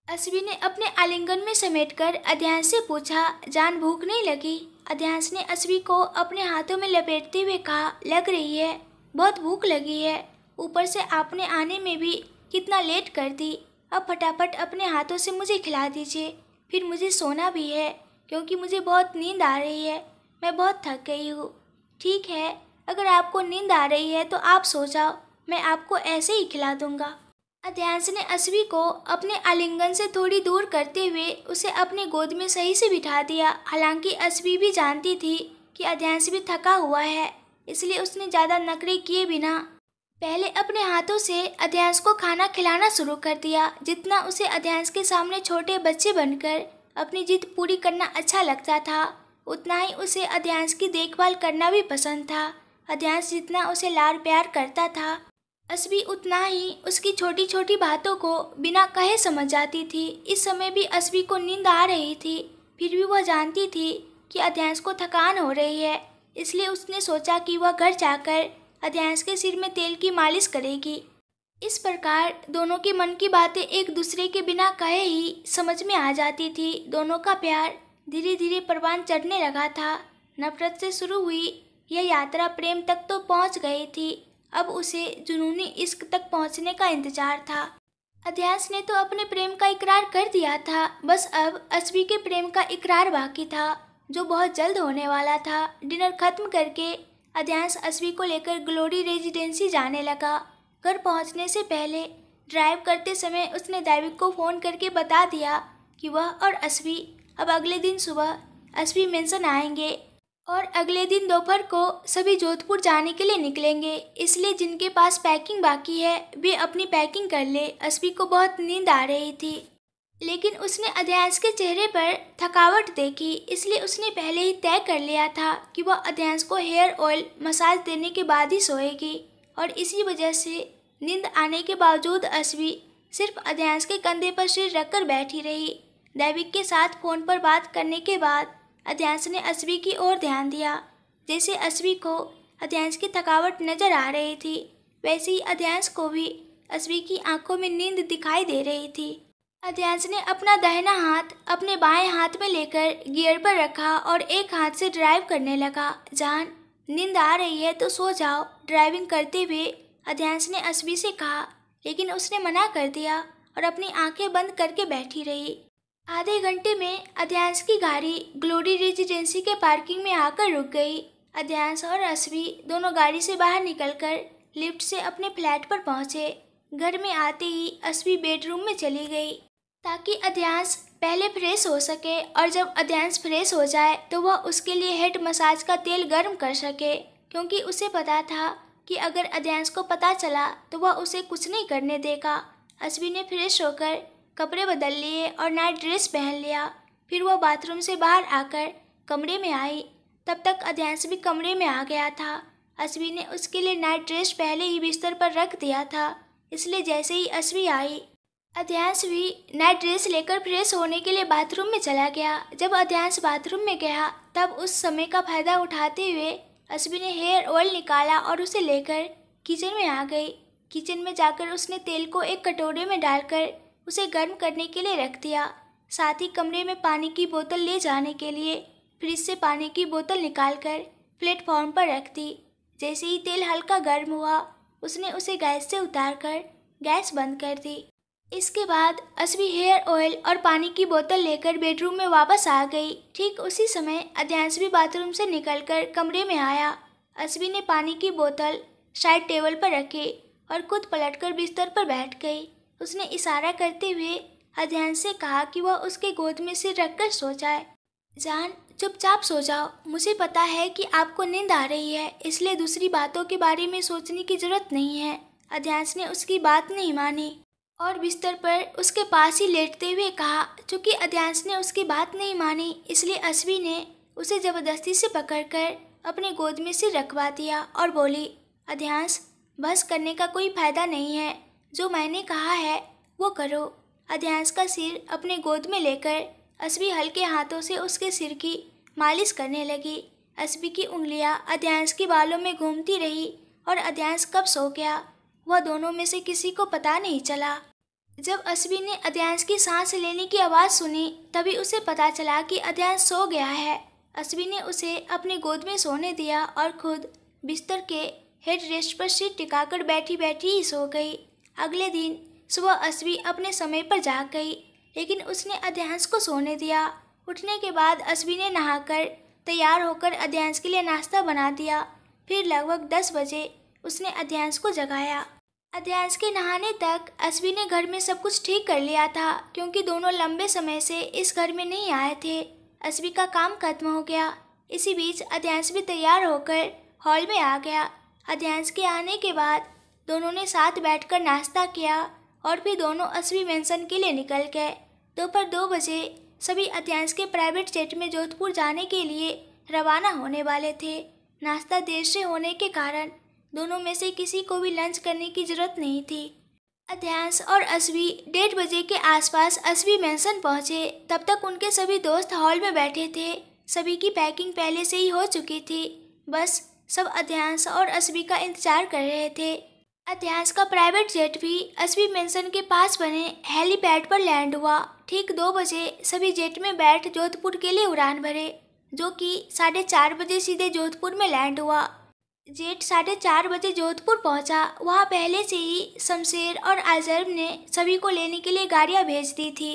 अश्वी ने अपने आलिंगन में समेटकर अध्यांश से पूछा, जान, भूख नहीं लगी? अध्यांश ने अश्वी को अपने हाथों में लपेटते हुए कहा, लग रही है, बहुत भूख लगी है। ऊपर से आपने आने में भी कितना लेट कर दी। अब फटाफट अपने हाथों से मुझे खिला दीजिए, फिर मुझे सोना भी है, क्योंकि मुझे बहुत नींद आ रही है। मैं बहुत थक गई हूँ। ठीक है, अगर आपको नींद आ रही है तो आप सो जाओ, मैं आपको ऐसे ही खिला दूंगा। अध्यांश ने अश्वी को अपने आलिंगन से थोड़ी दूर करते हुए उसे अपने गोद में सही से बिठा दिया। हालांकि अश्वी भी जानती थी कि अध्यांश भी थका हुआ है, इसलिए उसने ज़्यादा नखरे किए बिना पहले अपने हाथों से अध्यांश को खाना खिलाना शुरू कर दिया। जितना उसे अध्यांश के सामने छोटे बच्चे बनकर अपनी जिद पूरी करना अच्छा लगता था, उतना ही उसे अध्यांश की देखभाल करना भी पसंद था। अध्यांश जितना उसे लाड प्यार करता था, अश्वी उतना ही उसकी छोटी छोटी बातों को बिना कहे समझ जाती थी। इस समय भी अश्वी को नींद आ रही थी, फिर भी वह जानती थी कि अध्यांश को थकान हो रही है, इसलिए उसने सोचा कि वह घर जाकर अध्यांश के सिर में तेल की मालिश करेगी। इस प्रकार दोनों के मन की बातें एक दूसरे के बिना कहे ही समझ में आ जाती थी। दोनों का प्यार धीरे धीरे परवान चढ़ने लगा था। नफरत से शुरू हुई यह यात्रा प्रेम तक तो पहुंच गई थी, अब उसे जुनूनी इश्क तक पहुंचने का इंतजार था। अध्यास ने तो अपने प्रेम का इकरार कर दिया था, बस अब अस्वी के प्रेम का इकरार बाकी था, जो बहुत जल्द होने वाला था। डिनर खत्म करके अध्यास अस्वी को लेकर ग्लोरी रेजिडेंसी जाने लगा। घर पहुंचने से पहले ड्राइव करते समय उसने दैविक को फ़ोन करके बता दिया कि वह और अस्वी अब अगले दिन सुबह अस्वी मेंशन आएंगे और अगले दिन दोपहर को सभी जोधपुर जाने के लिए निकलेंगे, इसलिए जिनके पास पैकिंग बाकी है वे अपनी पैकिंग कर ले। अस्वी को बहुत नींद आ रही थी, लेकिन उसने अध्यास के चेहरे पर थकावट देखी, इसलिए उसने पहले ही तय कर लिया था कि वह अध्यास को हेयर ऑयल मसाज देने के बाद ही सोएगी। और इसी वजह से नींद आने के बावजूद अस्वी सिर्फ अध्यास के कंधे पर सिर रखकर बैठी रही। दैविक के साथ फ़ोन पर बात करने के बाद अध्यास ने अस्वी की ओर ध्यान दिया। जैसे अस्वी को अध्यास की थकावट नजर आ रही थी, वैसे ही अध्यास को भी अस्वी की आंखों में नींद दिखाई दे रही थी। अध्यास ने अपना दाहिना हाथ अपने बाएं हाथ में लेकर गियर पर रखा और एक हाथ से ड्राइव करने लगा। जान, नींद आ रही है तो सो जाओ, ड्राइविंग करते हुए अध्यास ने अस्वी से कहा, लेकिन उसने मना कर दिया और अपनी आंखें बंद करके बैठी रही। आधे घंटे में अध्यास की गाड़ी ग्लोरी रेजिडेंसी के पार्किंग में आकर रुक गई। अध्यास और अस्वी दोनों गाड़ी से बाहर निकलकर लिफ्ट से अपने फ्लैट पर पहुंचे। घर में आते ही अस्वी बेडरूम में चली गई ताकि अध्यास पहले फ्रेश हो सके, और जब अध्यास फ्रेश हो जाए तो वह उसके लिए हेड मसाज का तेल गर्म कर सके, क्योंकि उसे पता था कि अगर अध्यास को पता चला तो वह उसे कुछ नहीं करने देगा। अस्वी ने फ्रेश होकर कपड़े बदल लिए और नाइट ड्रेस पहन लिया। फिर वह बाथरूम से बाहर आकर कमरे में आई। तब तक अध्यास भी कमरे में आ गया था। अस्वी ने उसके लिए नाइट ड्रेस पहले ही बिस्तर पर रख दिया था, इसलिए जैसे ही अस्वी आई अध्यास भी नाइट ड्रेस लेकर फ्रेश होने के लिए बाथरूम में चला गया। जब अध्यास बाथरूम में गया तब उस समय का फायदा उठाते हुए अस्वी ने हेयर ऑयल निकाला और उसे लेकर किचन में आ गई। किचन में जाकर उसने तेल को एक कटोरे में डालकर उसे गर्म करने के लिए रख दिया। साथ ही कमरे में पानी की बोतल ले जाने के लिए फ्रिज से पानी की बोतल निकालकर प्लेटफॉर्म पर रख दी। जैसे ही तेल हल्का गर्म हुआ उसने उसे गैस से उतारकर गैस बंद कर दी। इसके बाद अस्वी हेयर ऑयल और पानी की बोतल लेकर बेडरूम में वापस आ गई। ठीक उसी समय अध्यास भी बाथरूम से निकलकर कमरे में आया। अस्वी ने पानी की बोतल साइड टेबल पर रखी और खुद पलटकर बिस्तर पर बैठ गई। उसने इशारा करते हुए अध्यास से कहा कि वह उसके गोद में सिर रखकर सो जाए। जान, चुपचाप सो जाओ, मुझे पता है कि आपको नींद आ रही है, इसलिए दूसरी बातों के बारे में सोचने की जरूरत नहीं है। अध्यास ने उसकी बात नहीं मानी और बिस्तर पर उसके पास ही लेटते हुए कहा। चूँकि अध्यास ने उसकी बात नहीं मानी, इसलिए अस्वी ने उसे ज़बरदस्ती से पकड़कर अपने गोद में सिर रखवा दिया और बोली, अध्यास, बहस करने का कोई फायदा नहीं है, जो मैंने कहा है वो करो। अध्यास का सिर अपने गोद में लेकर अस्वी हल्के हाथों से उसके सिर की मालिश करने लगी। अस्वी की उंगलियां अध्यास के बालों में घूमती रही और अध्यास कब सो गया वह दोनों में से किसी को पता नहीं चला। जब अस्वी ने अध्यास की सांस लेने की आवाज़ सुनी तभी उसे पता चला कि अध्यास सो गया है। अस्वी ने उसे अपने गोद में सोने दिया और खुद बिस्तर के हेड रेस्ट पर सिर टिकाकर बैठी बैठी ही सो गई। अगले दिन सुबह अस्वी अपने समय पर जाग गई, लेकिन उसने अध्यास को सोने दिया। उठने के बाद अस्वी ने नहाकर तैयार होकर अध्यास के लिए नाश्ता बना दिया। फिर लगभग 10 बजे उसने अध्यास को जगाया। अध्यास के नहाने तक अस्वी ने घर में सब कुछ ठीक कर लिया था, क्योंकि दोनों लंबे समय से इस घर में नहीं आए थे। अस्वी का काम खत्म हो गया। इसी बीच अध्यास भी तैयार होकर हॉल में आ गया। अध्यास के आने के बाद दोनों ने साथ बैठकर नाश्ता किया और फिर दोनों अस्वी मेंशन के लिए निकल गए। दोपहर 2 बजे सभी अध्यास के प्राइवेट जेट में जोधपुर जाने के लिए रवाना होने वाले थे। नाश्ता देर से होने के कारण दोनों में से किसी को भी लंच करने की जरूरत नहीं थी। अध्यास और अस्वी 1:30 बजे के आसपास अस्वी मेंशन पहुंचे। तब तक उनके सभी दोस्त हॉल में बैठे थे। सभी की पैकिंग पहले से ही हो चुकी थी, बस सब अध्यास और अस्वी का इंतजार कर रहे थे। अध्यास का प्राइवेट जेट भी अस्वी मेंशन के पास बने हेलीपैड पर लैंड हुआ। ठीक 2 बजे सभी जेट में बैठ जोधपुर के लिए उड़ान भरे। जो कि 4:30 बजे सीधे जोधपुर में लैंड हुआ। जेट 4:30 बजे जोधपुर पहुंचा। वहां पहले से ही शमशेर और अजर्व ने सभी को लेने के लिए गाड़ियां भेज दी थी।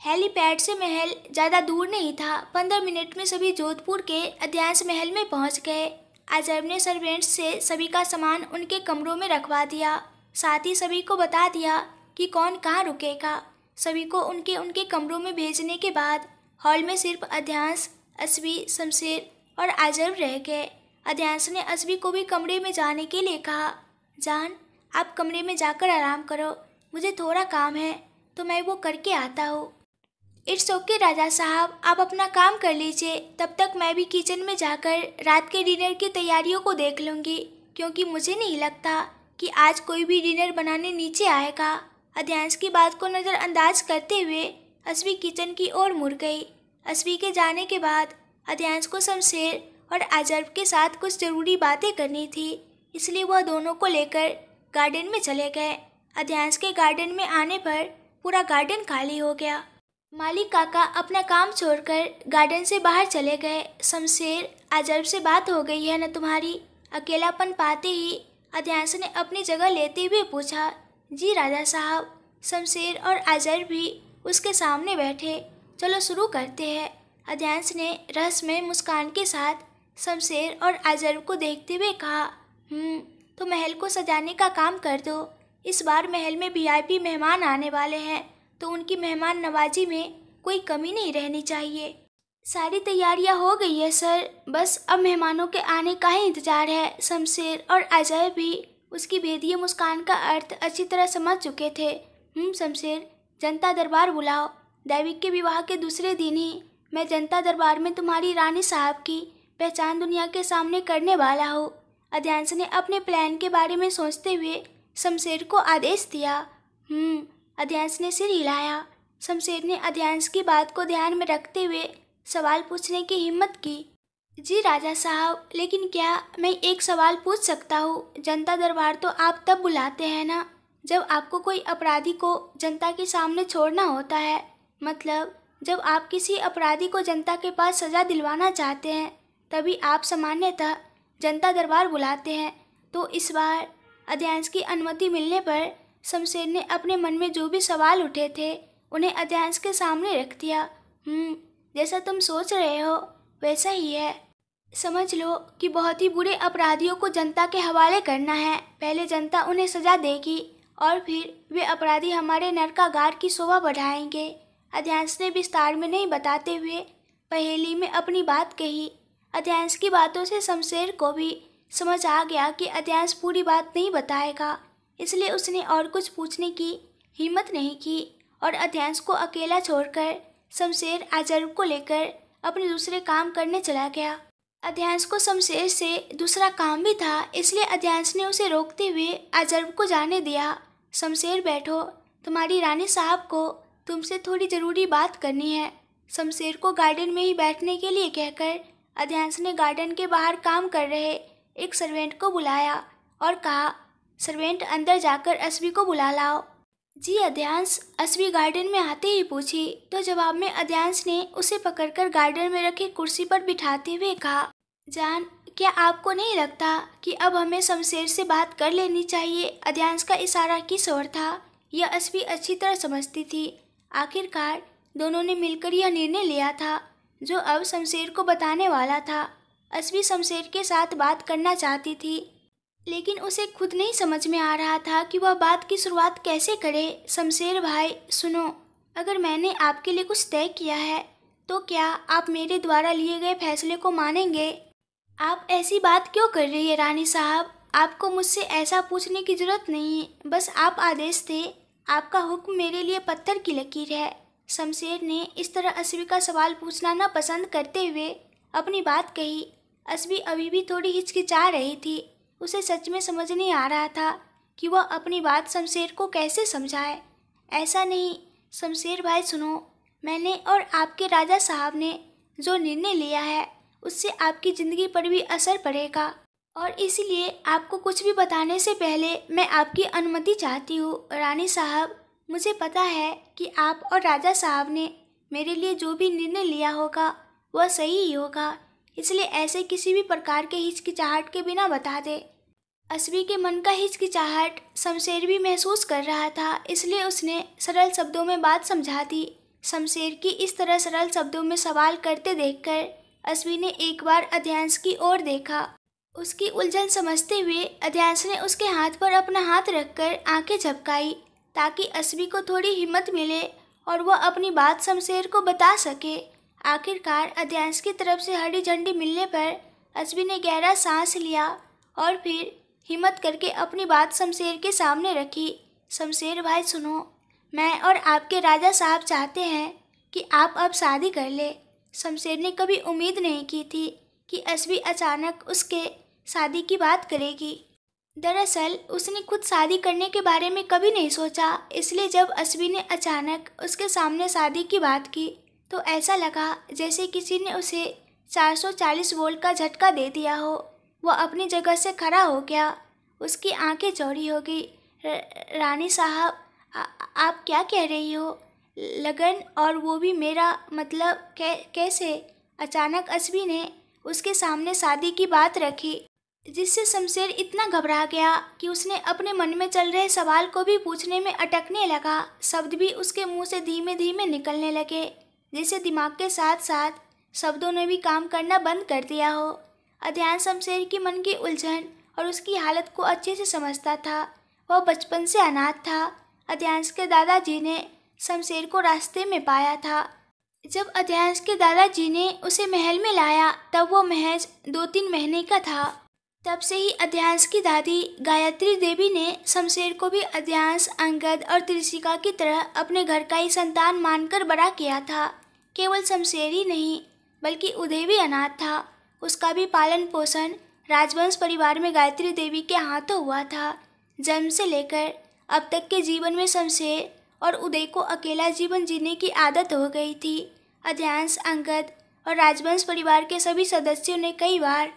हेलीपैड से महल ज़्यादा दूर नहीं था। 15 मिनट में सभी जोधपुर के अध्यांश महल में पहुंच गए। अजर्व ने सर्वेंट्स से सभी का सामान उनके कमरों में रखवा दिया। साथ ही सभी को बता दिया कि कौन कहाँ रुकेगा। सभी को उनके उनके कमरों में भेजने के बाद हॉल में सिर्फ अध्यांश, अस्वी, शमशेर और अजर्व रह गए। अध्यांश ने अस्वी को भी कमरे में जाने के लिए कहा। जान, आप कमरे में जाकर आराम करो, मुझे थोड़ा काम है तो मैं वो करके आता हूँ। इट्स ओके राजा साहब, आप अपना काम कर लीजिए, तब तक मैं भी किचन में जाकर रात के डिनर की तैयारियों को देख लूँगी, क्योंकि मुझे नहीं लगता कि आज कोई भी डिनर बनाने नीचे आएगा। अध्यांश की बात को नज़रअंदाज करते हुए अस्वी किचन की ओर मुड़ गई। अस्वी के जाने के बाद अध्यांश को शमशेर और अजर्व के साथ कुछ ज़रूरी बातें करनी थी, इसलिए वह दोनों को लेकर गार्डन में चले गए। अध्यांश के गार्डन में आने पर पूरा गार्डन खाली हो गया। मालिक काका अपना काम छोड़कर गार्डन से बाहर चले गए। शमशेर, अजर्व से बात हो गई है न तुम्हारी? अकेलापन पाते ही अध्यांश ने अपनी जगह लेते हुए पूछा। जी राजा साहब। शमशेर और अजर्व भी उसके सामने बैठे। चलो शुरू करते हैं। अध्यांश ने रहस्यमय मुस्कान के साथ शमशेर और अजर्व को देखते हुए कहा। तो महल को सजाने का काम कर दो। इस बार महल में वीआईपी मेहमान आने वाले हैं, तो उनकी मेहमान नवाजी में कोई कमी नहीं रहनी चाहिए। सारी तैयारियां हो गई है सर, बस अब मेहमानों के आने का ही इंतजार है। शमशेर और अजय भी उसकी भेदिए मुस्कान का अर्थ अच्छी तरह समझ चुके थे। शमशेर, जनता दरबार बुलाओ। दैविक के विवाह के दूसरे दिन ही मैं जनता दरबार में तुम्हारी रानी साहब की पहचान दुनिया के सामने करने वाला हूँ। अध्यांश ने अपने प्लान के बारे में सोचते हुए शमशेर को आदेश दिया। अध्यांश ने सिर हिलाया। शमशेर ने अध्यांश की बात को ध्यान में रखते हुए सवाल पूछने की हिम्मत की। जी राजा साहब, लेकिन क्या मैं एक सवाल पूछ सकता हूँ? जनता दरबार तो आप तब बुलाते हैं ना जब आपको कोई अपराधी को जनता के सामने छोड़ना होता है। मतलब जब आप किसी अपराधी को जनता के पास सज़ा दिलवाना चाहते हैं, तभी आप सामान्यतः जनता दरबार बुलाते हैं। तो इस बार अध्यांश की अनुमति मिलने पर शमशेर ने अपने मन में जो भी सवाल उठे थे उन्हें अध्यांश के सामने रख दिया। जैसा तुम सोच रहे हो वैसा ही है। समझ लो कि बहुत ही बुरे अपराधियों को जनता के हवाले करना है। पहले जनता उन्हें सज़ा देगी और फिर वे अपराधी हमारे नरकागार की शोभा बढ़ाएंगे। अध्यांश ने विस्तार में नहीं बताते हुए पहेली में अपनी बात कही। अध्यांश की बातों से शमशेर को भी समझ आ गया कि अध्यांश पूरी बात नहीं बताएगा, इसलिए उसने और कुछ पूछने की हिम्मत नहीं की और अध्यांश को अकेला छोड़कर शमशेर अजर्व को लेकर अपने दूसरे काम करने चला गया। अध्यांश को शमशेर से दूसरा काम भी था, इसलिए अध्यांश ने उसे रोकते हुए अजर्व को जाने दिया। शमशेर, बैठो, तुम्हारी रानी साहब को तुमसे थोड़ी ज़रूरी बात करनी है। शमशेर को गार्डन में ही बैठने के लिए कहकर अध्यांश ने गार्डन के बाहर काम कर रहे एक सर्वेंट को बुलाया और कहा, सर्वेंट अंदर जाकर अस्वी को बुला लाओ। जी अध्यांश। अस्वी गार्डन में आते ही पूछी तो जवाब में अध्यांश ने उसे पकड़कर गार्डन में रखे कुर्सी पर बिठाते हुए कहा, जान, क्या आपको नहीं लगता कि अब हमें शमशेर से बात कर लेनी चाहिए? अध्यांश का इशारा किस ओर था यह अस्वी अच्छी तरह समझती थी। आखिरकार दोनों ने मिलकर यह निर्णय लिया था जो अब शमशेर को बताने वाला था। अस्वी शमशेर के साथ बात करना चाहती थी, लेकिन उसे खुद नहीं समझ में आ रहा था कि वह बात की शुरुआत कैसे करे। शमशेर भाई सुनो, अगर मैंने आपके लिए कुछ तय किया है तो क्या आप मेरे द्वारा लिए गए फैसले को मानेंगे? आप ऐसी बात क्यों कर रही है रानी साहब? आपको मुझसे ऐसा पूछने की जरूरत नहीं, बस आप आदेश थे। आपका हुक्म मेरे लिए पत्थर की लकीर है। शमशेर ने इस तरह अस्वी का सवाल पूछना न पसंद करते हुए अपनी बात कही। अस्वी अभी भी थोड़ी हिचकिचा रही थी। उसे सच में समझ नहीं आ रहा था कि वह अपनी बात शमशेर को कैसे समझाए। ऐसा नहीं शमशेर भाई, सुनो, मैंने और आपके राजा साहब ने जो निर्णय लिया है उससे आपकी ज़िंदगी पर भी असर पड़ेगा और इसीलिए आपको कुछ भी बताने से पहले मैं आपकी अनुमति चाहती हूँ। रानी साहब, मुझे पता है कि आप और राजा साहब ने मेरे लिए जो भी निर्णय लिया होगा वह सही ही होगा, इसलिए ऐसे किसी भी प्रकार के हिचकिचाहट के बिना बता दे। अस्वी के मन का हिचकिचाहट शमशेर भी महसूस कर रहा था, इसलिए उसने सरल शब्दों में बात समझा दी। शमशेर की इस तरह सरल शब्दों में सवाल करते देखकर अस्वी ने एक बार अध्यांश की ओर देखा। उसकी उलझन समझते हुए अध्यांश ने उसके हाथ पर अपना हाथ रखकर आंखें झपकाई ताकि अस्वी को थोड़ी हिम्मत मिले और वह अपनी बात शमशेर को बता सके। आखिरकार अध्यांश की तरफ से हरी झंडी मिलने पर अस्वी ने गहरा सांस लिया और फिर हिम्मत करके अपनी बात शमशेर के सामने रखी। शमशेर भाई सुनो, मैं और आपके राजा साहब चाहते हैं कि आप अब शादी कर ले। शमशेर ने कभी उम्मीद नहीं की थी कि अस्वी अचानक उसके शादी की बात करेगी। दरअसल उसने खुद शादी करने के बारे में कभी नहीं सोचा, इसलिए जब अस्वी ने अचानक उसके सामने शादी की बात की तो ऐसा लगा जैसे किसी ने उसे 440 वोल्ट का झटका दे दिया हो। वह अपनी जगह से खड़ा हो गया, उसकी आंखें चौड़ी हो गई। रानी साहब, आप क्या कह रही हो? लगन, और वो भी मेरा मतलब कैसे? अचानक अस्वी ने उसके सामने शादी की बात रखी, जिससे शमशेर इतना घबरा गया कि उसने अपने मन में चल रहे सवाल को भी पूछने में अटकने लगा। शब्द भी उसके मुंह से धीमे धीमे निकलने लगे, जैसे दिमाग के साथ साथ शब्दों ने भी काम करना बंद कर दिया हो। अध्यांश शमशेर की मन की उलझन और उसकी हालत को अच्छे से समझता था। वह बचपन से अनाथ था। अध्यांश के दादाजी ने शमशेर को रास्ते में पाया था। जब अध्यांश के दादाजी ने उसे महल में लाया तब वो महज 2-3 महीने का था। तब से ही अध्यांश की दादी गायत्री देवी ने शमशेर को भी अध्यांश, अंगद और त्रिशिका की तरह अपने घर का ही संतान मानकर बड़ा किया था। केवल शमशेर ही नहीं बल्कि उदय भी अनाथ था। उसका भी पालन पोषण राजवंश परिवार में गायत्री देवी के हाथों हुआ था। जन्म से लेकर अब तक के जीवन में शमशेर और उदय को अकेला जीवन जीने की आदत हो गई थी। अध्यांश, अंगद और राजवंश परिवार के सभी सदस्यों ने कई बार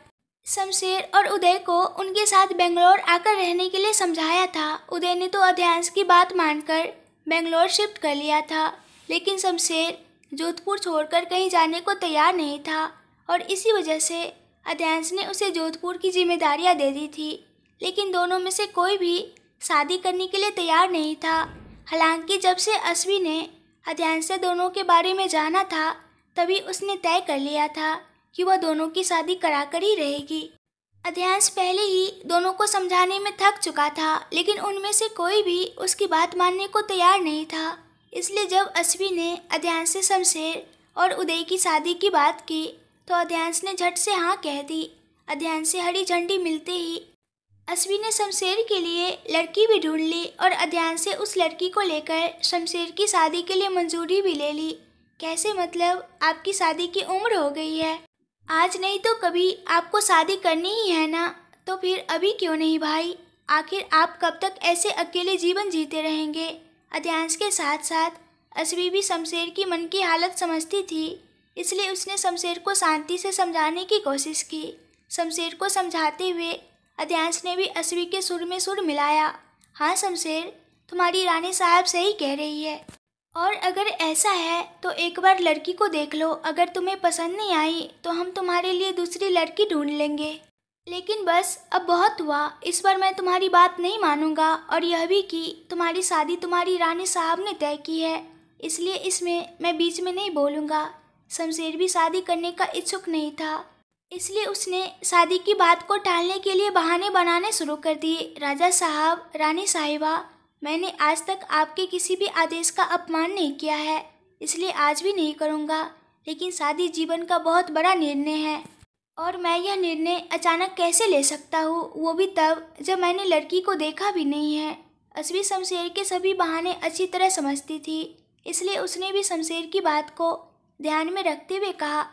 शमशेर और उदय को उनके साथ बेंगलोर आकर रहने के लिए समझाया था। उदय ने तो अध्यांश की बात मानकर बेंगलोर शिफ्ट कर लिया था, लेकिन शमशेर जोधपुर छोड़कर कहीं जाने को तैयार नहीं था और इसी वजह से अध्यांश ने उसे जोधपुर की जिम्मेदारियां दे दी थी। लेकिन दोनों में से कोई भी शादी करने के लिए तैयार नहीं था। हालांकि जब से अस्वी ने अध्यांश से दोनों के बारे में जाना था तभी उसने तय कर लिया था कि वह दोनों की शादी कराकर ही रहेगी। अध्यांश पहले ही दोनों को समझाने में थक चुका था, लेकिन उनमें से कोई भी उसकी बात मानने को तैयार नहीं था। इसलिए जब अस्वी ने अध्यांश से शमशेर और उदय की शादी की बात की तो अध्यांश ने झट से हाँ कह दी। अध्यांश से हरी झंडी मिलते ही अस्वी ने शमशेर के लिए लड़की भी ढूंढ ली और अध्यांश से उस लड़की को लेकर शमशेर की शादी के लिए मंजूरी भी ले ली। कैसे मतलब? आपकी शादी की उम्र हो गई है, आज नहीं तो कभी आपको शादी करनी ही है ना, तो फिर अभी क्यों नहीं भाई? आखिर आप कब तक ऐसे अकेले जीवन जीते रहेंगे? अध्यांश के साथ साथ अस्वी भी शमशेर की मन की हालत समझती थी, इसलिए उसने शमशेर को शांति से समझाने की कोशिश की। शमशेर को समझाते हुए अध्यांश ने भी अस्वी के सुर में सुर मिलाया। हाँ शमशेर, तुम्हारी रानी साहब सही कह रही है, और अगर ऐसा है तो एक बार लड़की को देख लो। अगर तुम्हें पसंद नहीं आई तो हम तुम्हारे लिए दूसरी लड़की ढूंढ लेंगे। लेकिन बस अब बहुत हुआ, इस बार मैं तुम्हारी बात नहीं मानूंगा, और यह भी कि तुम्हारी शादी तुम्हारी रानी साहब ने तय की है, इसलिए इसमें मैं बीच में नहीं बोलूँगा। शमशेर भी शादी करने का इच्छुक नहीं था, इसलिए उसने शादी की बात को टालने के लिए बहाने बनाने शुरू कर दिए। राजा साहब, रानी साहिबा, मैंने आज तक आपके किसी भी आदेश का अपमान नहीं किया है, इसलिए आज भी नहीं करूँगा। लेकिन शादी जीवन का बहुत बड़ा निर्णय है और मैं यह निर्णय अचानक कैसे ले सकता हूँ, वो भी तब जब मैंने लड़की को देखा भी नहीं है। अस्वी शमशेर के सभी बहाने अच्छी तरह समझती थी, इसलिए उसने भी शमशेर की बात को ध्यान में रखते हुए कहा,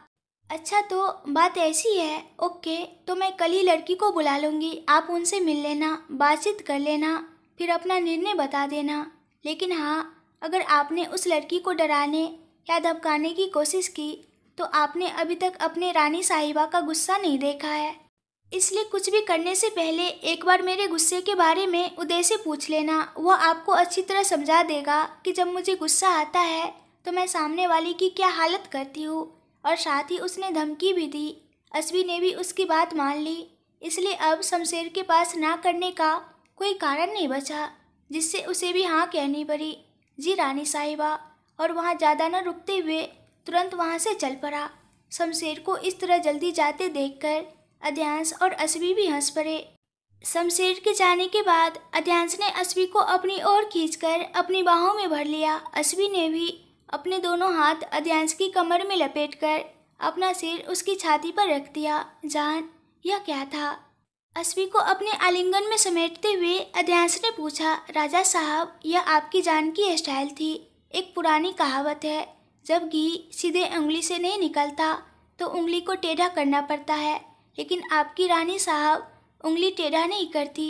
अच्छा तो बात ऐसी है, ओके, तो मैं कल ही लड़की को बुला लूँगी, आप उनसे मिल लेना, बातचीत कर लेना, फिर अपना निर्णय बता देना। लेकिन हाँ, अगर आपने उस लड़की को डराने या धमकाने की कोशिश की तो आपने अभी तक अपने रानी साहिबा का गुस्सा नहीं देखा है, इसलिए कुछ भी करने से पहले एक बार मेरे गुस्से के बारे में उदय से पूछ लेना। वह आपको अच्छी तरह समझा देगा कि जब मुझे गुस्सा आता है तो मैं सामने वाले की क्या हालत करती हूँ और साथ ही उसने धमकी भी दी। अस्वी ने भी उसकी बात मान ली, इसलिए अब शमशेर के पास ना करने का कोई कारण नहीं बचा, जिससे उसे भी हाँ कहनी पड़ी। जी रानी साहिबा। और वहाँ ज़्यादा न रुकते हुए तुरंत वहाँ से चल पड़ा। शमशेर को इस तरह जल्दी जाते देखकर अध्यांश और अस्वी भी हंस पड़े। शमशेर के जाने के बाद अध्यांश ने अस्वी को अपनी ओर खींचकर अपनी बाहों में भर लिया। अस्वी ने भी अपने दोनों हाथ अध्यांश की कमर में लपेटकर अपना सिर उसकी छाती पर रख दिया। जान, यह क्या था? अस्वी को अपने आलिंगन में समेटते हुए अध्यांश ने पूछा। राजा साहब, यह आपकी जान की स्टाइल थी। एक पुरानी कहावत है, जब घी सीधे उंगली से नहीं निकलता तो उंगली को टेढ़ा करना पड़ता है, लेकिन आपकी रानी साहब उंगली टेढ़ा नहीं करती,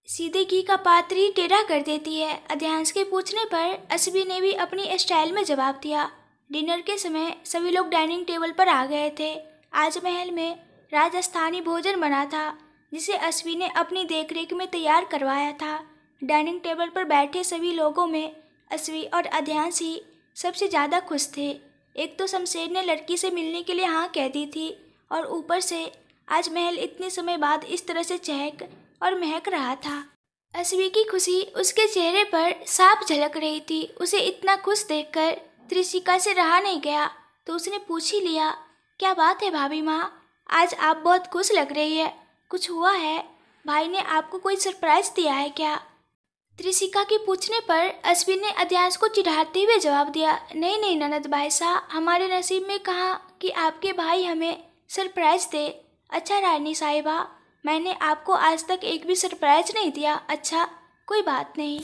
सीधे घी का पात्र ही टेढ़ा कर देती है। अध्यांश के पूछने पर अस्वी ने भी अपनी स्टाइल में जवाब दिया। डिनर के समय सभी लोग डाइनिंग टेबल पर आ गए थे। आज महल में राजस्थानी भोजन बना था, जिसे अस्वी ने अपनी देखरेख में तैयार करवाया था। डाइनिंग टेबल पर बैठे सभी लोगों में अस्वी और अध्यांश ही सबसे ज़्यादा खुश थे। एक तो शमशेर ने लड़की से मिलने के लिए हाँ कह दी थी, और ऊपर से आज महल इतने समय बाद इस तरह से चहक और महक रहा था। अस्वी की खुशी उसके चेहरे पर साफ झलक रही थी। उसे इतना खुश देखकर त्रिशिका से रहा नहीं गया, तो उसने पूछ ही लिया, क्या बात है भाभी माँ, आज आप बहुत खुश लग रही है, कुछ हुआ है? भाई ने आपको कोई सरप्राइज दिया है क्या? त्रिशिका के पूछने पर अस्वी ने अध्यांश को चिढ़ाते हुए जवाब दिया, नहीं नहीं ननद भाई साहब, हमारे नसीब में कहा कि आपके भाई हमें सरप्राइज दे। अच्छा रानी साहिबा, मैंने आपको आज तक एक भी सरप्राइज नहीं दिया। अच्छा, कोई बात नहीं।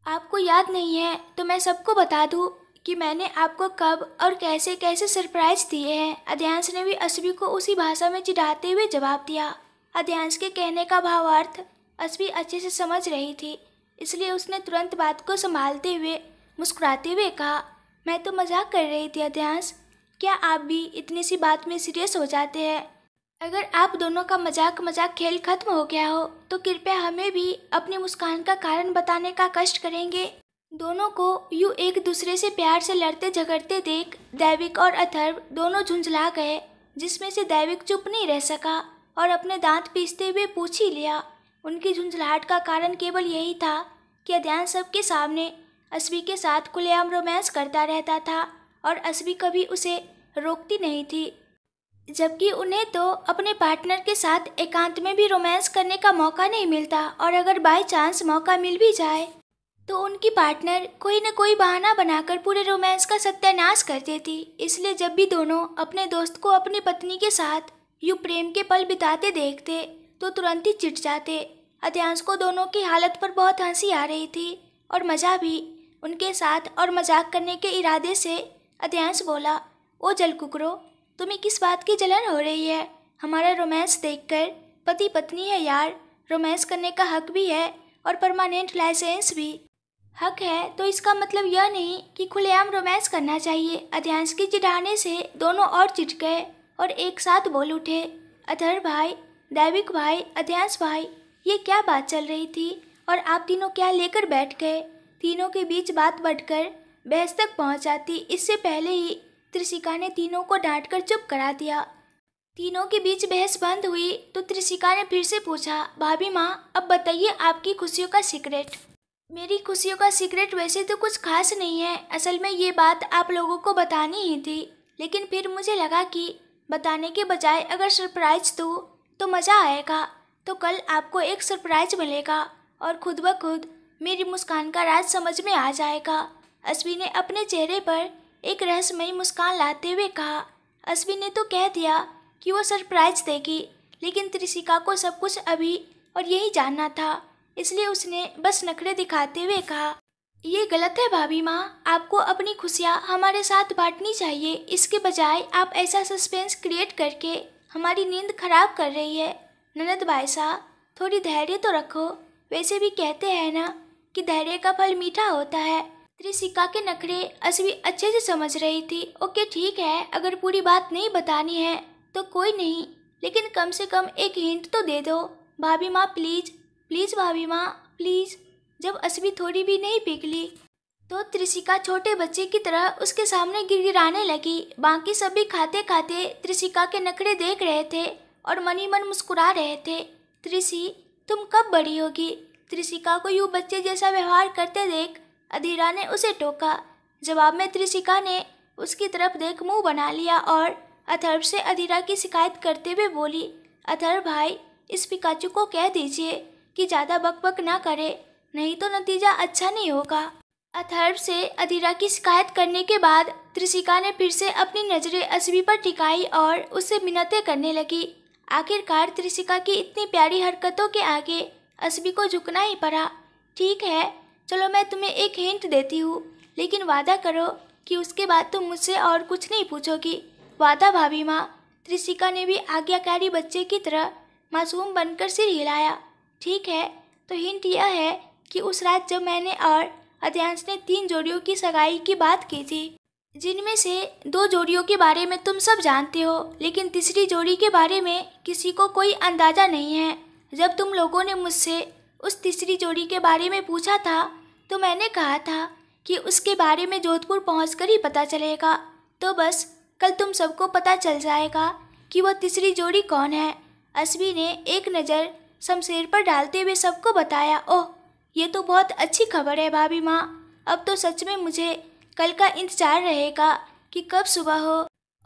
आपको याद नहीं है तो मैं सबको बता दूं कि मैंने आपको कब और कैसे कैसे सरप्राइज दिए हैं। अध्यांश ने भी अस्वी को उसी भाषा में चिढ़ाते हुए जवाब दिया। अध्यांश के कहने का भावार्थ अस्वी अच्छे से समझ रही थी, इसलिए उसने तुरंत बात को संभालते हुए मुस्कुराते हुए कहा, मैं तो मजाक कर रही थी अध्यांश, क्या आप भी इतनी सी बात में सीरियस हो जाते हैं? अगर आप दोनों का मजाक खेल खत्म हो गया हो तो कृपया हमें भी अपनी मुस्कान का कारण बताने का कष्ट करेंगे। दोनों को यूं एक दूसरे से प्यार से लड़ते झगड़ते देख दैविक और अथर्व दोनों झुंझला गए, जिसमें से दैविक चुप नहीं रह सका और अपने दांत पीसते हुए पूछ ही लिया। उनकी झुंझलाहट का कारण केवल यही था कि अध्यांश सबके सामने अस्वी के साथ खुलेआम रोमांस करता रहता था और अस्वी कभी उसे रोकती नहीं थी, जबकि उन्हें तो अपने पार्टनर के साथ एकांत में भी रोमांस करने का मौका नहीं मिलता, और अगर बाय चांस मौका मिल भी जाए तो उनकी पार्टनर कोई न कोई बहाना बनाकर पूरे रोमांस का सत्यानाश कर देती। इसलिए जब भी दोनों अपने दोस्त को अपनी पत्नी के साथ यूं प्रेम के पल बिताते देखते तो तुरंत ही चिढ़ जाते। अध्यांश को दोनों की हालत पर बहुत हंसी आ रही थी और मज़ा भी। उनके साथ और मजाक करने के इरादे से अध्यांश बोला, ओ जल कुकरो, तुम्हें किस बात की जलन हो रही है? हमारा रोमांस देखकर पति पत्नी है यार, रोमांस करने का हक भी है और परमानेंट लाइसेंस भी। हक है तो इसका मतलब यह नहीं कि खुलेआम रोमांस करना चाहिए। अध्यांश के चिढ़ाने से दोनों और चिढ़ गए और एक साथ बोल उठे, अथर्व भाई, दैविक भाई, अध्यांश भाई, ये क्या बात चल रही थी और आप तीनों क्या लेकर बैठ गए? तीनों के बीच बात बढ़कर बहस तक पहुंच जाती। इससे पहले ही त्रिशिका ने तीनों को डांटकर चुप करा दिया। तीनों के बीच बहस बंद हुई तो त्रिशिका ने फिर से पूछा, भाभी माँ, अब बताइए आपकी खुशियों का सीक्रेट। मेरी खुशियों का सीक्रेट वैसे तो कुछ खास नहीं है, असल में ये बात आप लोगों को बतानी ही थी, लेकिन फिर मुझे लगा कि बताने के बजाय अगर सरप्राइज दूँ तो मज़ा आएगा। तो कल आपको एक सरप्राइज मिलेगा और खुद ब खुद मेरी मुस्कान का राज समझ में आ जाएगा। अस्वी ने अपने चेहरे पर एक रहस्यमयी मुस्कान लाते हुए कहा। अस्वी ने तो कह दिया कि वो सरप्राइज देगी, लेकिन त्रिशिका को सब कुछ अभी और यही जानना था, इसलिए उसने बस नखरे दिखाते हुए कहा, ये गलत है भाभी माँ, आपको अपनी खुशियाँ हमारे साथ बांटनी चाहिए। इसके बजाय आप ऐसा सस्पेंस क्रिएट करके हमारी नींद खराब कर रही है। ननद भाई साहब, थोड़ी धैर्य तो रखो, वैसे भी कहते हैं ना कि धैर्य का फल मीठा होता है। त्रिशिका के नखरे अस्वी अच्छे से समझ रही थी। ओके ठीक है, अगर पूरी बात नहीं बतानी है तो कोई नहीं, लेकिन कम से कम एक हिंट तो दे दो भाभी माँ, प्लीज़ प्लीज़ भाभी माँ प्लीज़। जब अस्वी थोड़ी भी नहीं पिघली तो त्रिशिका छोटे बच्चे की तरह उसके सामने गिड़गिड़ाने लगी। बाकी सभी खाते खाते त्रिशिका के नखरे देख रहे थे और मन ही मन मुस्कुरा रहे थे। त्रिशी, तुम कब बड़ी होगी? त्रिशिका को यूं बच्चे जैसा व्यवहार करते देख अधीरा ने उसे टोका। जवाब में त्रिशिका ने उसकी तरफ देख मुंह बना लिया और अथर्व से अधीरा की शिकायत करते हुए बोली, अथर्व भाई, इस पिकाचू को कह दीजिए कि ज़्यादा बकबक ना करे, नहीं तो नतीजा अच्छा नहीं होगा। अथर्व से अधीरा की शिकायत करने के बाद त्रिशिका ने फिर से अपनी नज़रें अस्वी पर टिकाई और उससे मिन्नतें करने लगी। आखिरकार त्रिशिका की इतनी प्यारी हरकतों के आगे अस्वी को झुकना ही पड़ा। ठीक है, चलो मैं तुम्हें एक हिंट देती हूँ, लेकिन वादा करो कि उसके बाद तुम मुझसे और कुछ नहीं पूछोगी। वादा भाभी माँ। त्रिशिका ने भी आज्ञाकारी बच्चे की तरह मासूम बनकर सिर हिलाया। ठीक है, तो हिंट यह है कि उस रात जब मैंने और अध्यांश ने 3 जोड़ियों की सगाई की बात की थी, जिनमें से 2 जोड़ियों के बारे में तुम सब जानते हो, लेकिन तीसरी जोड़ी के बारे में किसी को कोई अंदाज़ा नहीं है। जब तुम लोगों ने मुझसे उस तीसरी जोड़ी के बारे में पूछा था तो मैंने कहा था कि उसके बारे में जोधपुर पहुंचकर ही पता चलेगा। तो बस कल तुम सबको पता चल जाएगा कि वह तीसरी जोड़ी कौन है। अस्वी ने एक नज़र शमशेर पर डालते हुए सबको बताया। ओह, ये तो बहुत अच्छी खबर है भाभी माँ। अब तो सच में मुझे कल का इंतजार रहेगा कि कब सुबह हो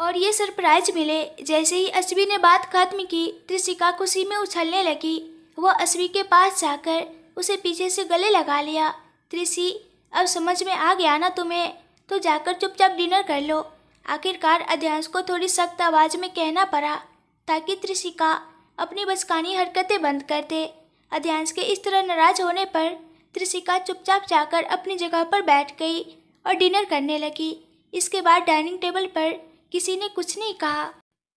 और ये सरप्राइज मिले। जैसे ही अस्वी ने बात खत्म की, त्रिशिका खुशी में उछलने लगी। वह अस्वी के पास जाकर उसे पीछे से गले लगा लिया। त्रिशी, अब समझ में आ गया ना तुम्हें? तो जाकर चुपचाप डिनर कर लो। आखिरकार अध्यांश को थोड़ी सख्त आवाज़ में कहना पड़ा ताकि त्रिशिका अपनी बचकानी हरकतें बंद कर दे। अध्यांश के इस तरह नाराज होने पर त्रिशिका चुपचाप जाकर अपनी जगह पर बैठ गई और डिनर करने लगी। इसके बाद डाइनिंग टेबल पर किसी ने कुछ नहीं कहा।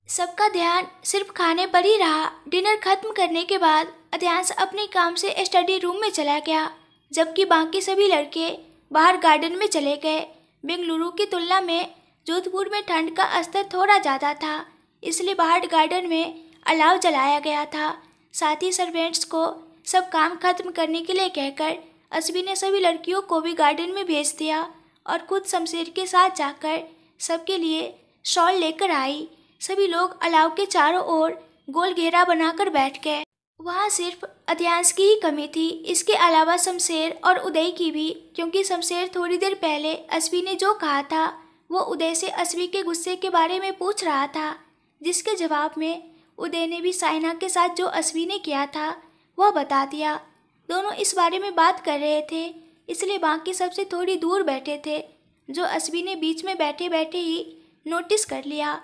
सबका ध्यान सिर्फ खाने पर ही रहा। डिनर खत्म करने के बाद अध्यांश अपने काम से स्टडी रूम में चला गया, जबकि बाकी सभी लड़के बाहर गार्डन में चले गए। बेंगलुरु की तुलना में जोधपुर में ठंड का स्तर थोड़ा ज़्यादा था, इसलिए बाहर गार्डन में अलाव जलाया गया था। साथ ही सर्वेंट्स को सब काम खत्म करने के लिए कहकर अस्वी ने सभी लड़कियों को भी गार्डन में भेज दिया और खुद शमशेर के साथ जाकर सबके लिए शॉल लेकर आई। सभी लोग अलाव के चारों ओर गोल घेरा बनाकर बैठ गए। वहाँ सिर्फ अध्यांश की ही कमी थी, इसके अलावा शमशेर और उदय की भी, क्योंकि शमशेर थोड़ी देर पहले अस्वी ने जो कहा था वो उदय से अस्वी के गुस्से के बारे में पूछ रहा था, जिसके जवाब में उदय ने भी साइना के साथ जो अस्वी ने किया था वह बता दिया। दोनों इस बारे में बात कर रहे थे, इसलिए बाकी सबसे थोड़ी दूर बैठे थे, जो अस्वी ने बीच में बैठे बैठे ही नोटिस कर लिया।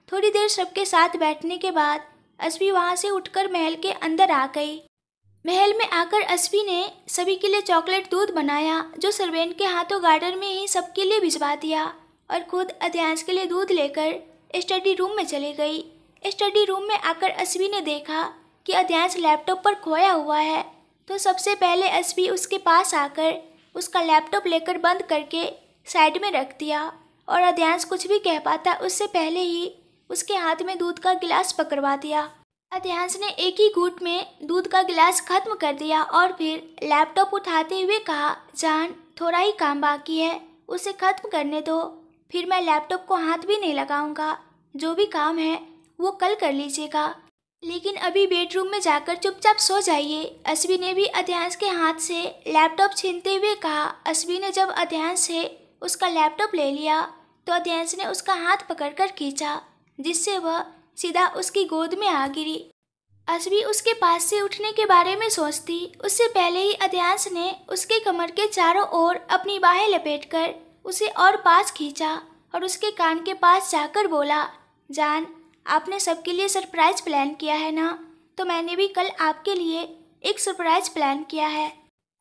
थोड़ी देर सबके साथ बैठने के बाद अस्वी वहाँ से उठकर महल के अंदर आ गई। महल में आकर अस्वी ने सभी के लिए चॉकलेट दूध बनाया, जो सर्वेंट के हाथों गार्डन में ही सबके लिए भिजवा दिया और खुद अध्यांश के लिए दूध लेकर स्टडी रूम में चली गई। स्टडी रूम में आकर अस्वी ने देखा कि अध्यांश लैपटॉप पर खोया हुआ है, तो सबसे पहले अस्वी उसके पास आकर उसका लैपटॉप लेकर बंद करके साइड में रख दिया और अध्यांश कुछ भी कह पाता उससे पहले ही उसके हाथ में दूध का गिलास पकड़वा दिया। अध्यांश ने एक ही घूंट में दूध का गिलास खत्म कर दिया और फिर लैपटॉप उठाते हुए कहा, जान, थोड़ा ही काम बाकी है, उसे खत्म करने दो, फिर मैं लैपटॉप को हाथ भी नहीं लगाऊंगा। जो भी काम है वो कल कर लीजिएगा, लेकिन अभी बेडरूम में जाकर चुपचाप सो जाइए। अस्वी ने भी अध्यांश के हाथ से लैपटॉप छीनते हुए कहा। अस्वी ने जब अध्यांश से उसका लैपटॉप ले लिया तो अध्यांश ने उसका हाथ पकड़कर खींचा, जिससे वह सीधा उसकी गोद में आ गिरी। अस्वी उसके पास से उठने के बारे में सोचती उससे पहले ही अध्यांश ने उसके कमर के चारों ओर अपनी बाहें लपेटकर उसे और पास खींचा और उसके कान के पास जाकर बोला, जान, आपने सबके लिए सरप्राइज प्लान किया है ना, तो मैंने भी कल आपके लिए एक सरप्राइज प्लान किया है।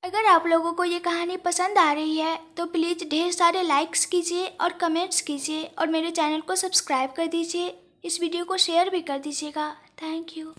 अगर आप लोगों को ये कहानी पसंद आ रही है तो प्लीज़ ढेर सारे लाइक्स कीजिए और कमेंट्स कीजिए और मेरे चैनल को सब्सक्राइब कर दीजिए। इस वीडियो को शेयर भी कर दीजिएगा। Thank you.